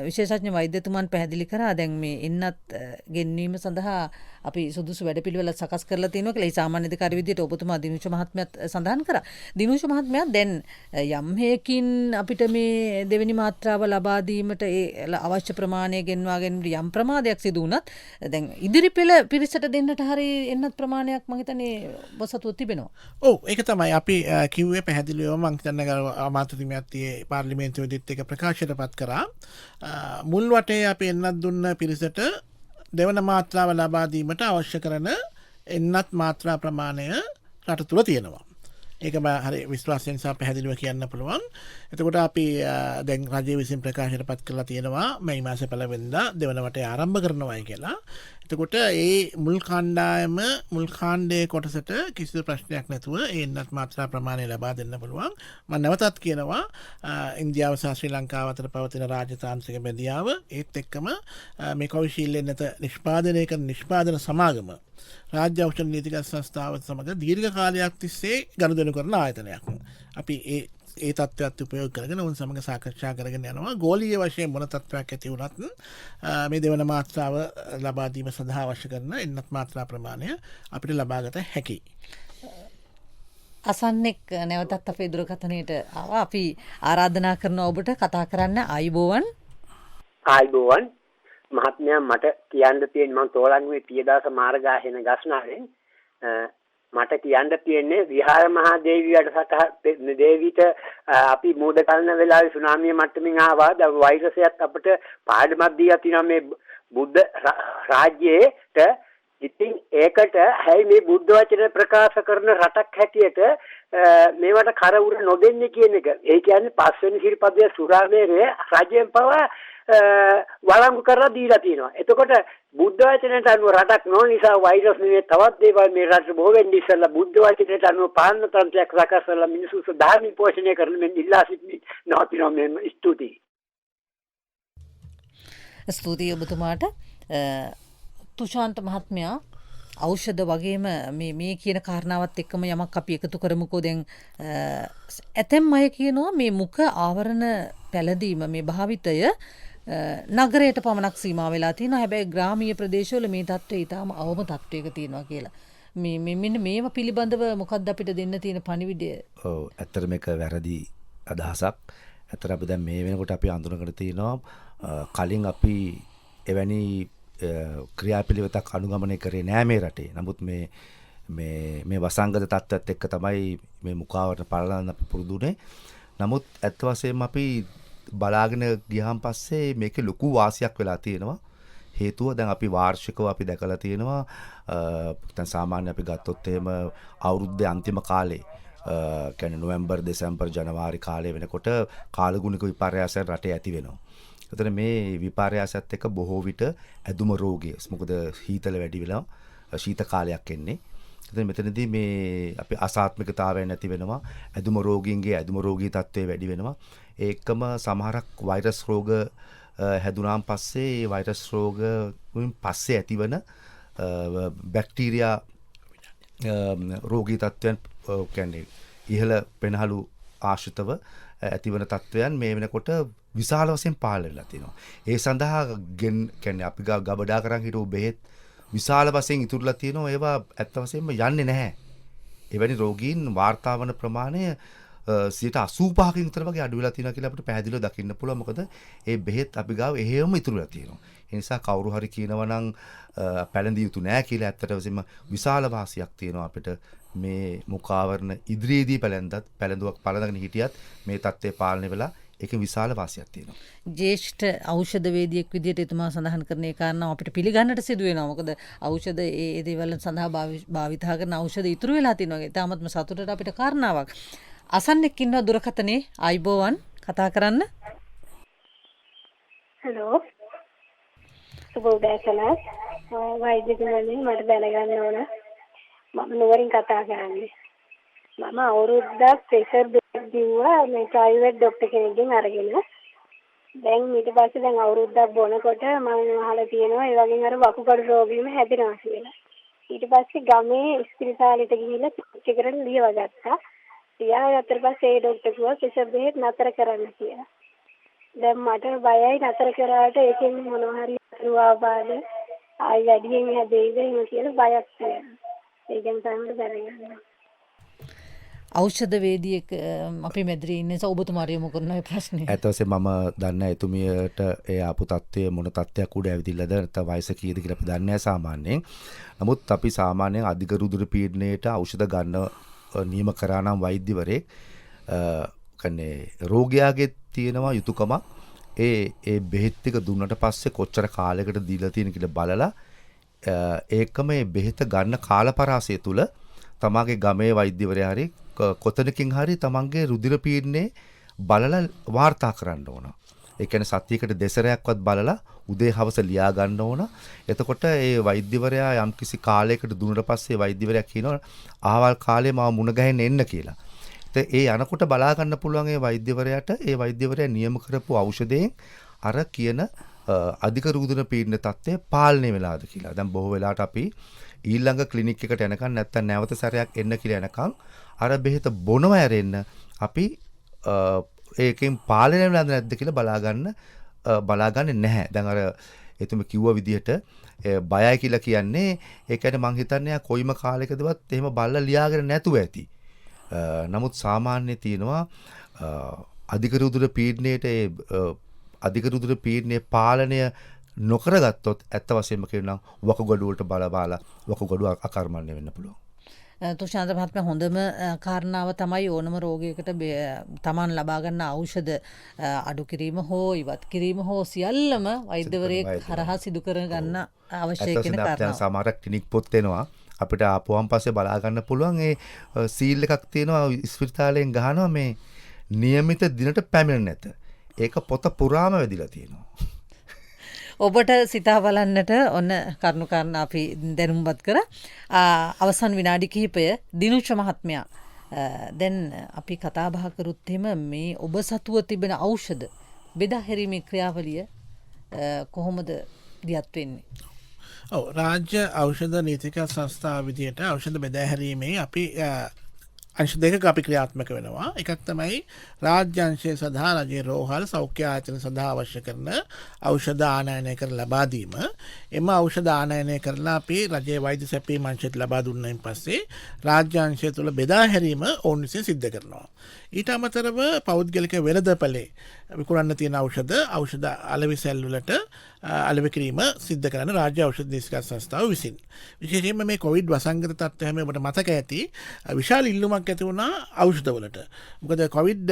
විශේෂඥ වෛද්‍යතුමන් පැහැදිලි කරා දැන් මේ එන්නත් ගෙන්වීම සඳහා අපි සුදුසු වැඩපිළිවෙල සකස් කරලා තියෙනවා කියලා. ඒ සාමාන්‍ය අධිකාරී විදියට ඔබතුමා දිනුෂ මහත්මයාත් සඳහන් කරා. දිනුෂ මහත්මයා දැන් යම් හේකින් අපිට මේ දෙවෙනි මාත්‍රාව ලබා දීමට ඒ අවශ්‍ය ප්‍රමාණය ගෙන්වා ගැනීමට යම් ප්‍රමාදයක් සිදු වුණත් දැන් ඉදිරි පෙළ පිරිසට දෙන්නට හරි එන්නත් ප්‍රමාණයක් මම හිතන්නේ බසතුව තිබෙනවා. ඔව් ඒක තමයි අපි කිව්වේ පැහැදිලිව. මම හිතන්නේ අමාත්‍යතුමියත් පාර්ලිමේන්තුවේදීත් ඒක ප්‍රකාශයටපත් කරා. මුල් වටේ අපි එන්නත් දුන්න පිරිසට දෙවන මාත්‍රාව ලබා දීමට අවශ්‍ය කරන එන්නත් මාත්‍රා ප්‍රමාණය රට තුළ තියෙනවා. ඒක හරි විශ්වාසයෙන් සහ පැහැදිලිව කියන්න පුළුවන්. එතකොට අපි දැන් රජය විසින් ප්‍රකාශයටපත් කරලා තියෙනවා මේ මාසේ පළවෙනිදා දෙවන වටේ ආරම්භ කරනවායි කියලා. එතකොට ඒ මුල් කණ්ඩායම මුල් කාණ්ඩයේ කොටසට කිසිදු ප්‍රශ්නයක් නැතුව ඒ එන්නත් මාත්‍රා ප්‍රමාණය ලබා දෙන්න පුළුවන්. මම නැවතත් කියනවා ඉන්දියාව සහ ශ්‍රී ලංකාව අතර පවතින රාජතාන්ත්‍රික බැඳියාව ඒත් එක්කම මේ කෞශීල්‍ය නැත නිෂ්පාදනය කරන නිෂ්පාදන සමාගම රාජ්‍ය ඖෂධ නීතිගත සංස්ථාව සමග දීර්ඝ කාලයක් තිස්සේ ගනුදෙනු කරන ආයතනයක්. අපි ඒ තත්ත්වයක් උපයෝග කරගෙන උන් සමග සාකච්ඡා කරගෙන යනවා. ගෝලීය වශයෙන් මොන තත්ත්වයක් ඇති වුණත් මේ දෙවන මාත්‍රාව ලබා දීම සඳහා අවශ්‍ය කරන එන්නත් මාත්‍රා ප්‍රමාණය අපිට ලබාගත හැකියි. අසන්නෙක් නැවතත් අපේ දුරකථනයට ආවා. අපි ආරාධනා කරනවා ඔබට කතා කරන්න. ආයිබෝවන්. ආයිබෝවන්. මහත්මයා මට කියන්න තියෙන මම තෝලංගුවේ පියදාස මාර්ගාහෙන ගස්නාවෙන් මට කියන්න තියෙන්නේ විහාර මහා දේවී වැඩසටහන දේවීට අපි මූද කලන වෙලාවේ සුනාමිය මට්ටමින් ආවා. දැන් වෛරසයත් අපිට පාඩමක් දීලා තියෙනවා මේ බුද්ධ රාජ්‍යයට. ඉතින් ඒකට හැයි මේ බුද්ධ වචන ප්‍රකාශ කරන රටක් හැටියට මේවට කර උර නොදෙන්නේ කියන එක. ඒ කියන්නේ පස්වෙනි ශිල්පදයේ සුරාමේරේ රජයෙන් පවා වළංගු කරලා දීලා තියෙනවා. එතකොට බුද්ධ වචනයට අනුව රටක් නොවන නිසා වෛරස් නෙවෙයි තවත් දේවල් මේ රට බොහෝ වෙන්නේ ඉස්සෙල්ලා බුද්ධ වචනයට අනුව පාලන තන්ත්‍රයක් සකස් කරලා මිනිස්සු ධර්ම පෝෂණය කරන මෙන්න ඉල්ලා සිටින නවතිනවා මේ ස්තුතියි. ස්තුතියි ඔබතුමාට. තුෂාන්ත මහත්මයා ඖෂධ වගේම මේ කියන කාරණාවත් එක්කම යමක් අපි එකතු කරමුකෝ. දැන් ඇතැම් අය කියනවා මේ මුඛ ආවරණ පැළඳීම මේ භාවිතය නගරයට පමණක් සීමා වෙලා තියෙනවා. හැබැයි ග්‍රාමීය ප්‍රදේශවල මේ තත්ත්වය ඊටාම අවම තත්ත්වයක තියෙනවා කියලා. මෙන්න මේව පිළිබඳව මොකක්ද අපිට දෙන්න තියෙන පණිවිඩය? ඔව් ඇත්තට මේක වැරදි අදහසක්. ඇත්තට අපි දැන් මේ වෙනකොට අපි අඳුනගෙන තියෙනවා කලින් අපි එවැනි ක්‍රියාපිළිවෙතක් අනුගමනය කරේ නෑ මේ රටේ. නමුත් මේ වසංගත තත්ත්වයත් එක්ක තමයි මේ මුඛාවරණ පාලන අපි පුරුදුනේ. නමුත් ඇත්ත වශයෙන්ම අපි බලාගෙන ගියහන් පස්සේ මේකේ ලොකු වාසියක් වෙලා තියෙනවා. හේතුව දැන් අපි වාර්ෂිකව අපි දැකලා තියෙනවා දැන් සාමාන්‍ය අපි ගත්තොත් එහෙම අවුරුද්දේ අන්තිම කාලේ කියන්නේ නොවැම්බර් දෙසැම්බර් ජනවාරි කාලේ වෙනකොට කාලගුණික විපර්යාසයන් රටේ ඇති වෙනවා. එතන මේ විපර්යාසයත් එක්ක බොහෝ විට ඇදුම රෝගය මොකද හීතල වැඩි වෙලා ශීත කාලයක් එන්නේ. එතන මෙතනදී මේ අපි අසාත්මිකතාවය නැති වෙනවා. ඇදුම රෝගීන්ගේ ඇදුම රෝගී තත්ත්වය වැඩි වෙනවා. ඒකම සමහරක් වෛරස් රෝග හැදුනාන් පස්සේ වෛරස් රෝග වලින් පස්සේ ඇතිවන බැක්ටීරියා රෝගී තත්ත්වයන් කියන්නේ ඉහළ පෙනහළු ආශ්‍රිතව ඇතිවන තත්ත්වයන් මේ වෙනකොට විශාල වශයෙන් පහළ වෙලා තියෙනවා. ඒ සඳහා කියන්නේ අපි ගබඩා කරන් හිටු බෙහෙත් විශාල වශයෙන් ඉතුරුලා තියෙනවා. ඒවා ඇත්ත වශයෙන්ම යන්නේ නැහැ. එවැනි රෝගීන් වාර්තා වන ප්‍රමාණය 85%කින් විතර වගේ අඩු වෙලා තියෙනවා කියලා අපිට පැහැදිලිව දකින්න පුළුවන්. මොකද ඒ බෙහෙත් අපි ගාව එහෙම ඉතුරුලා තියෙනවා. ඒ නිසා කවුරු හරි කියනවා නම් පැළඳිය යුතු නෑ කියලා ඇත්තට වශයෙන්ම විශාල වාසියක් තියෙනවා අපිට මේ මුඛාවරණ ඉදිරියේදී පළඳගෙන හිටියත් මේ තත්ත්වය පාලනය වෙලා ඒක විශාල වාසියක් තියෙනවා. ජ්‍යෙෂ්ඨ ඖෂධ වේදියෙක් විදිහට එතුමා සඳහන් කරන ඒ කාරණාව අපිට පිළිගන්නට සිදු වෙනවා. මොකද ඖෂධ ඒ දේවල් සඳහා භාවිතා කරන ඖෂධ ඉතුරු වෙලා තියෙනවා. ඒ තාමත්ම සතුටට අපිට කාරණාවක්. අසන්නෙක් ඉන්නවා දුරකථනේ. ආයිබෝවන් කතා කරන්න. හලෝ. සුබ උදෑසන. වෛද්‍යතුමනි මට දැනගන්න ඕන. මම නුවරින් කතා කරන්නේ. මම අවුරුද්දක් ප්‍රෙෂර් දිව්වා මේ ප්‍රයිවට් ડોක්ටර් කෙනෙක්ගෙන් අරගෙන. දැන් ඊට පස්සේ දැන් අවුරුද්දක් බොනකොට මම අහලා තියෙනවා ඒ වගේම අර වකුගඩු රෝගීම හැදෙනවා කියලා. ඊට පස්සේ ගමේ ස්පිරිතාලෙට ගිහිල්ලා චෙක් කරලා ලියව ගත්තා. ඊට පස්සේ ඒ ડોක්ටර් කිව්වා ප්‍රෙෂර් බෙහෙත් නතර කරන්න කියලා. දැන් මට බයයි නතර කරාට ඒකෙන් මොනවා හරි අරුවාබාධ ආයි වැඩියෙන් හැදෙයිද කියලා බයක් තියෙනවා. ඒ ගැන තමයි දැනගන්න. ඖෂධ වේදියෙක් අපි මැදිරි ඉන්නේ ඔබතුමාට යොමු කරන මේ ප්‍රශ්නේ. ඇත්ත වශයෙන්ම මම දන්නේ එතුමියට ඒ ආපු තත්ත්වය මොන තත්ත්වයක් උඩ ඇවිදින්නද නැත්නම් වයස කීයද කියලා අපි දන්නේ නැහැ සාමාන්‍යයෙන්. නමුත් අපි සාමාන්‍යයෙන් අධික රුධිර පීඩනයට ඖෂධ ගන්න නියම කරා නම් වෛද්‍යවරයෙක් කන්නේ රෝගියාගේ තියෙනවා යුතුයකමක් ඒ බෙහෙත් ටික දුන්නට පස්සේ කොච්චර කාලයකට දීලා තියෙන කියලා බලලා ඒකම මේ බෙහෙත ගන්න කාලපරාසය තුල තමාගේ ගමේ වෛද්‍යවරයා හරි කොතනකින් හරි තමන්ගේ රුධිර පීඩනේ බලලා වාර්තා කරන්න ඕන. ඒ කියන්නේ සතියකට දෙසරයක්වත් බලලා උදේ හවස ලියා ගන්න ඕන. එතකොට ඒ වෛද්‍යවරයා යම්කිසි කාලයකට දුන්නට පස්සේ වෛද්‍යවරයා කියනවා ආවල් කාලේ මාව මුණ ගැහෙන්න එන්න කියලා. ඒ යනකොට බලා ගන්න පුළුවන් ඒ වෛද්‍යවරයාට ඒ වෛද්‍යවරයා නියම කරපු ඖෂධයෙන් අර කියන අධික රුධිර පීඩන තත්ත්වය පාලනය වෙලාද කියලා. දැන් බොහෝ වෙලාවට අපි ඊළඟ ක්ලිනික් එකට යනකම් නැත්තම් නැවත සැරයක් එන්න කියලා යනකම් අර බෙහෙත බොනව ඇරෙන්න අපි ඒකෙන් පාලනය වෙලාද නැද්ද කියලා බලාගන්නේ නැහැ. දැන් අර එතුම කිව්ව විදිහට බයයි කියලා කියන්නේ ඒ කියන්නේ මං හිතන්නේ කොයිම කාලයකදවත් එහෙම බලලා ලියාගෙන නැතුව ඇති. නමුත් සාමාන්‍ය තියෙනවා අධික රුධිර පීඩනයේට අධික රුධිර පීඩනයේ පාලනය නොකරගත්තොත් ඇත්ත වශයෙන්ම කියනවා වකුගඩු වලට බලපාලා වකුගඩු අකර්මණ්‍ය වෙන්න පුළුවන්. තුෂාන්ත මහත්මයා හොඳම කාරණාව තමයි ඕනම රෝගයකට තමන් ලබා ගන්න ඖෂධ අඩු කිරීම හෝ ඉවත් කිරීම හෝ සියල්ලම වෛද්‍යවරයෙක් හරහා සිදු කර ගන්න අවශ්‍ය කියන කාරණාව. සමහර ක්ලිනික් පොත් එනවා අපිට ආපුවම් පස්සේ බලා ගන්න පුළුවන් ඒ සීල් එකක් තියෙනවා ස්පිරිතාලයෙන් ගහනවා මේ નિયમિત දිනට පැමිණ නැත. ඒක පොත පුරාම වැදිලා තියෙනවා. ඔබට සිතා බලන්නට ඔන්න කරුණු කාරණා අපි දැනුම්පත් කර අවසන් විනාඩි කිහිපය දිනුෂ මහත්මයා දැන් අපි කතා බහ කරුත් එහෙම මේ ඔබ සතුව තිබෙන ඖෂධ බෙදා හැරීමේ ක්‍රියාවලිය කොහොමද දියත් වෙන්නේ? ඔව් රාජ්‍ය ඖෂධ නීතික සංස්ථාව විදියට ඖෂධ බෙදා හැරීමේ අපි අංශ දෙකක අපි ක්‍රියාත්මක වෙනවා. එකක් තමයි රාජ්‍ය අංශය සඳහා රජයේ රෝහල් සෞඛ්‍ය ආයතන සඳහා අවශ්‍ය කරන ඖෂධ ආනයනය කර ලබා දීම. එම ඖෂධ ආනයනය කරලා අපි රජයේ වෛද්‍ය සැපයීම අංශයට ලබා දුන්නායින් පස්සේ රාජ්‍ය අංශය තුළ බෙදා හැරීම ඔවුන් විසින් සිද්ධ කරනවා. ඊට අමතරව පෞද්ගලික වෙළඳපළේ විකුණන්න තියෙන ඖෂධ අලෙවිසැල් වලට අලෙවි කිරීම සිද්ධ කරන රාජ්‍ය ඖෂධ නීතික සංස්ථාව විසින්. විශේෂයෙන්ම මේ කොවිඩ් වසංගත තත්ත්වය හැම ඔබට මතක ඇති විශාල ඉල්ලුමක් ඇති වුණා ඖෂධ වලට. මොකද කොවිඩ්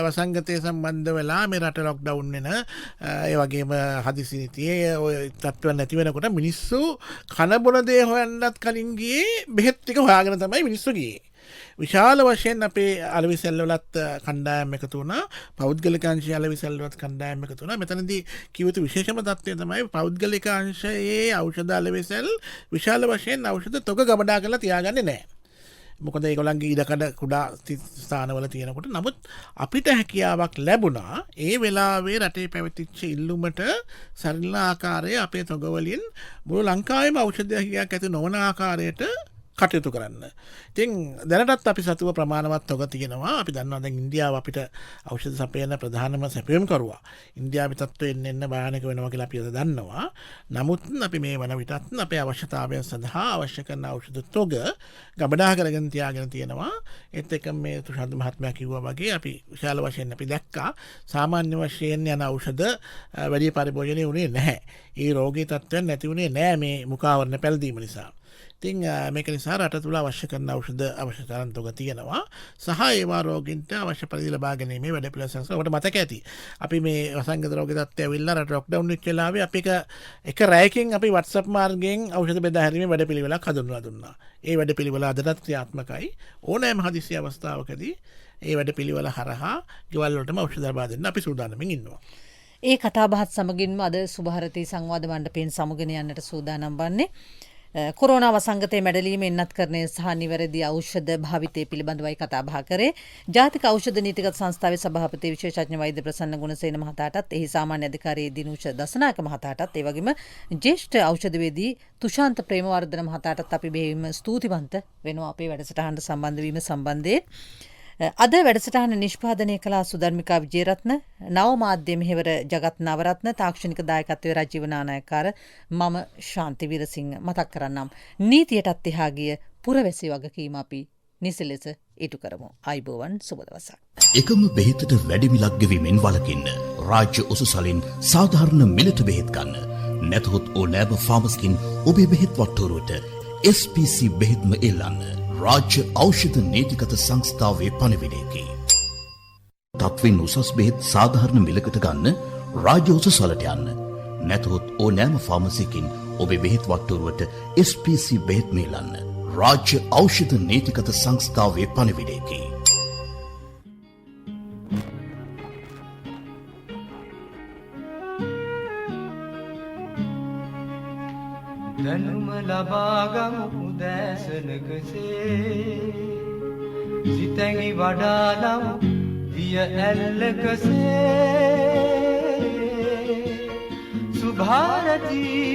වසංගතය සම්බන්ධ වෙලා මේ රට ලොක්ඩවුන් වෙන ඒ වගේම හදිසි නීතියේ ඔය තත්ත්වයන් නැති වෙනකොට මිනිස්සු කන බොන දේ හොයන්නත් කලින් ගියේ බෙහෙත් ටික හොයාගෙන තමයි මිනිස්සු ගියේ. විශාල වශයෙන් අපේ අලෙවිසැල් වලත් කණ්ඩායම් එකතු වුණා. පෞද්ගලික අංශයේ අලෙවිසැල් වලත් කණ්ඩායම් එකතු වුණා. මෙතනදී කිව් යුතු විශේෂම තත්ත්වය තමයි පෞද්ගලික අංශයේ ඖෂධ අලෙවිසැල් විශාල වශයෙන් ඖෂධ තොග ගබඩා කරලා තියාගන්නේ නැහැ. මොකද ඒගොල්ලන්ගේ ඉඩකඩ කුඩා ස්ථානවල තියෙනකොට නමුත් අපිට හැකියාවක් ලැබුණා ඒ වෙලාවේ රටේ පැවතිච්ච ඉල්ලුමට සරිලන ආකාරයේ අපේ තොග වලින් මුළු ලංකාවේම ඖෂධයක් ඇති නොවන ආකාරයට කටයුතු කරන්න. ඉතින් දැනටත් අපි සතුව ප්‍රමාණවත් තොග තියෙනවා. අපි දන්නවා දැන් ඉන්දියාව අපිට ඖෂධ සපයන ප්‍රධානම සැපයුම්කරුවා. ඉන්දියාවේ තත්ත්වය එන්න භයානක වෙනවා කියලා අපි දන්නවා. නමුත් අපි මේ වන විටත් අපේ අවශ්‍යතාවයන් සඳහා අවශ්‍ය කරන ඖෂධ තොග ගබඩා කරගෙන තියාගෙන තියෙනවා. ඒත් එක්ක මේ තුෂාන්ත මහත්මයා කිව්වා වගේ අපි විශාල වශයෙන් අපි දැක්කා සාමාන්‍ය වශයෙන් යන ඖෂධ වැඩි පරිභෝජනය වුණේ නැහැ. ඒ රෝගී තත්ත්වයන් නැති වුණේ නැහැ මේ මුඛාවරණ පැළඳීම නිසා. ඉතින් මේක නිසා රට තුළ අවශ්‍ය කරන ඖෂධ අවශ්‍ය තරම් තොග තියෙනවා. සහ ඒවා රෝගීන්ට අවශ්‍ය පරිදි ලබා ගැනීමේ වැඩපිළිවෙළ සංස්කෘතිය ඔබට මතක ඇති. අපි මේ වසංගත රෝගී තත්ත්වය ඇවිල්ලා රට ලොක්ඩවුන් වෙච්ච වෙලාවේ අපි එක රැයකින් අපි WhatsApp මාර්ගයෙන් ඖෂධ බෙදා හැරීමේ වැඩපිළිවෙලක් හඳුන්වලා දුන්නා. ඒ වැඩපිළිවෙල අදටත් ක්‍රියාත්මකයි. ඕනෑම හදිසි අවස්ථාවකදී ඒ වැඩපිළිවෙල හරහා ගෙවල් වලටම ඖෂධ ලබා දෙන්න අපි සූදානම්ින් ඉන්නවා. ඒ කතාබහත් සමගින්ම අද සුභාරතී සංවාද මණ්ඩපයෙන් සමුගෙන යන්නට සූදානම් වන්නේ කොරෝනා වසංගතයේ මැඩලීම එන්නත් කරණය සහ නිවැරදි ඖෂධ භාවිතය පිළිබඳවයි කතා බහ කරේ. ජාතික ඖෂධ නීතිගත සංස්ථාවේ සභාපති විශේෂඥ වෛද්‍ය ප්‍රසන්න ගුණසේන මහතාටත් එහි සාමාන්‍ය අධිකාරී දිනුෂ දසනායක මහතාටත් ඒ වගේම ජ්‍යෙෂ්ඨ ඖෂධවේදී තුෂාන්ත ප්‍රේමවර්ධන මහතාටත් අපි බෙහෙවින්ම ස්තුතිවන්ත වෙනවා අපේ වැඩසටහනට සම්බන්ධ වීම සම්බන්ධයෙන්. අද වැඩසටහන නිෂ්පාදනය කළ සුධර්මිකා විජේරත්න, නව මාධ්‍ය මෙහෙවර ජගත් නවරත්න, තාක්ෂණික දායකත්වයේ රජීව නානායක්කාර මම ශාන්ති වීරසිංහ මතක් කරන්නම්. නීතියටත් එහා ගිය පුරවැසි වගකීම අපි නිසලෙස ඉටු කරමු. ආයුබෝවන් සුබ දවසක්. එකම බෙහෙතට වැඩි මිලක් ගෙවීමෙන් වළකින්න රාජ්‍ය උසුසලින් සාධාරණ මිලට බෙහෙත් ගන්න. නැතහොත් ඕනෑම ෆාමස්කින් ඔබේ බෙහෙත් වට්ටෝරුවට SPC බෙහෙත්ම එල්ලන්න. රාජ්‍ය ඖෂධ නීතිගත සංස්ථාවේ පණිවිඩයකි. තත්වින් උසස් බෙහෙත් සාධාරණ මිලකට ගන්න රාජ්‍ය උසසලට යන්න. නැතහොත් ඕනෑම ෆාමසියකින් ඔබේ බෙහෙත් වට්ටෝරුවට SPC බෙහෙත් මෙල්ලන්න. රාජ්‍ය ඖෂධ නීතිගත සංස්ථාවේ පණිවිඩයකි. දැනුම ලබාගමු උදෑසනකසේ සිතැඟි වඩාලමු දිය ඇල්ලකසේ සුභාරතී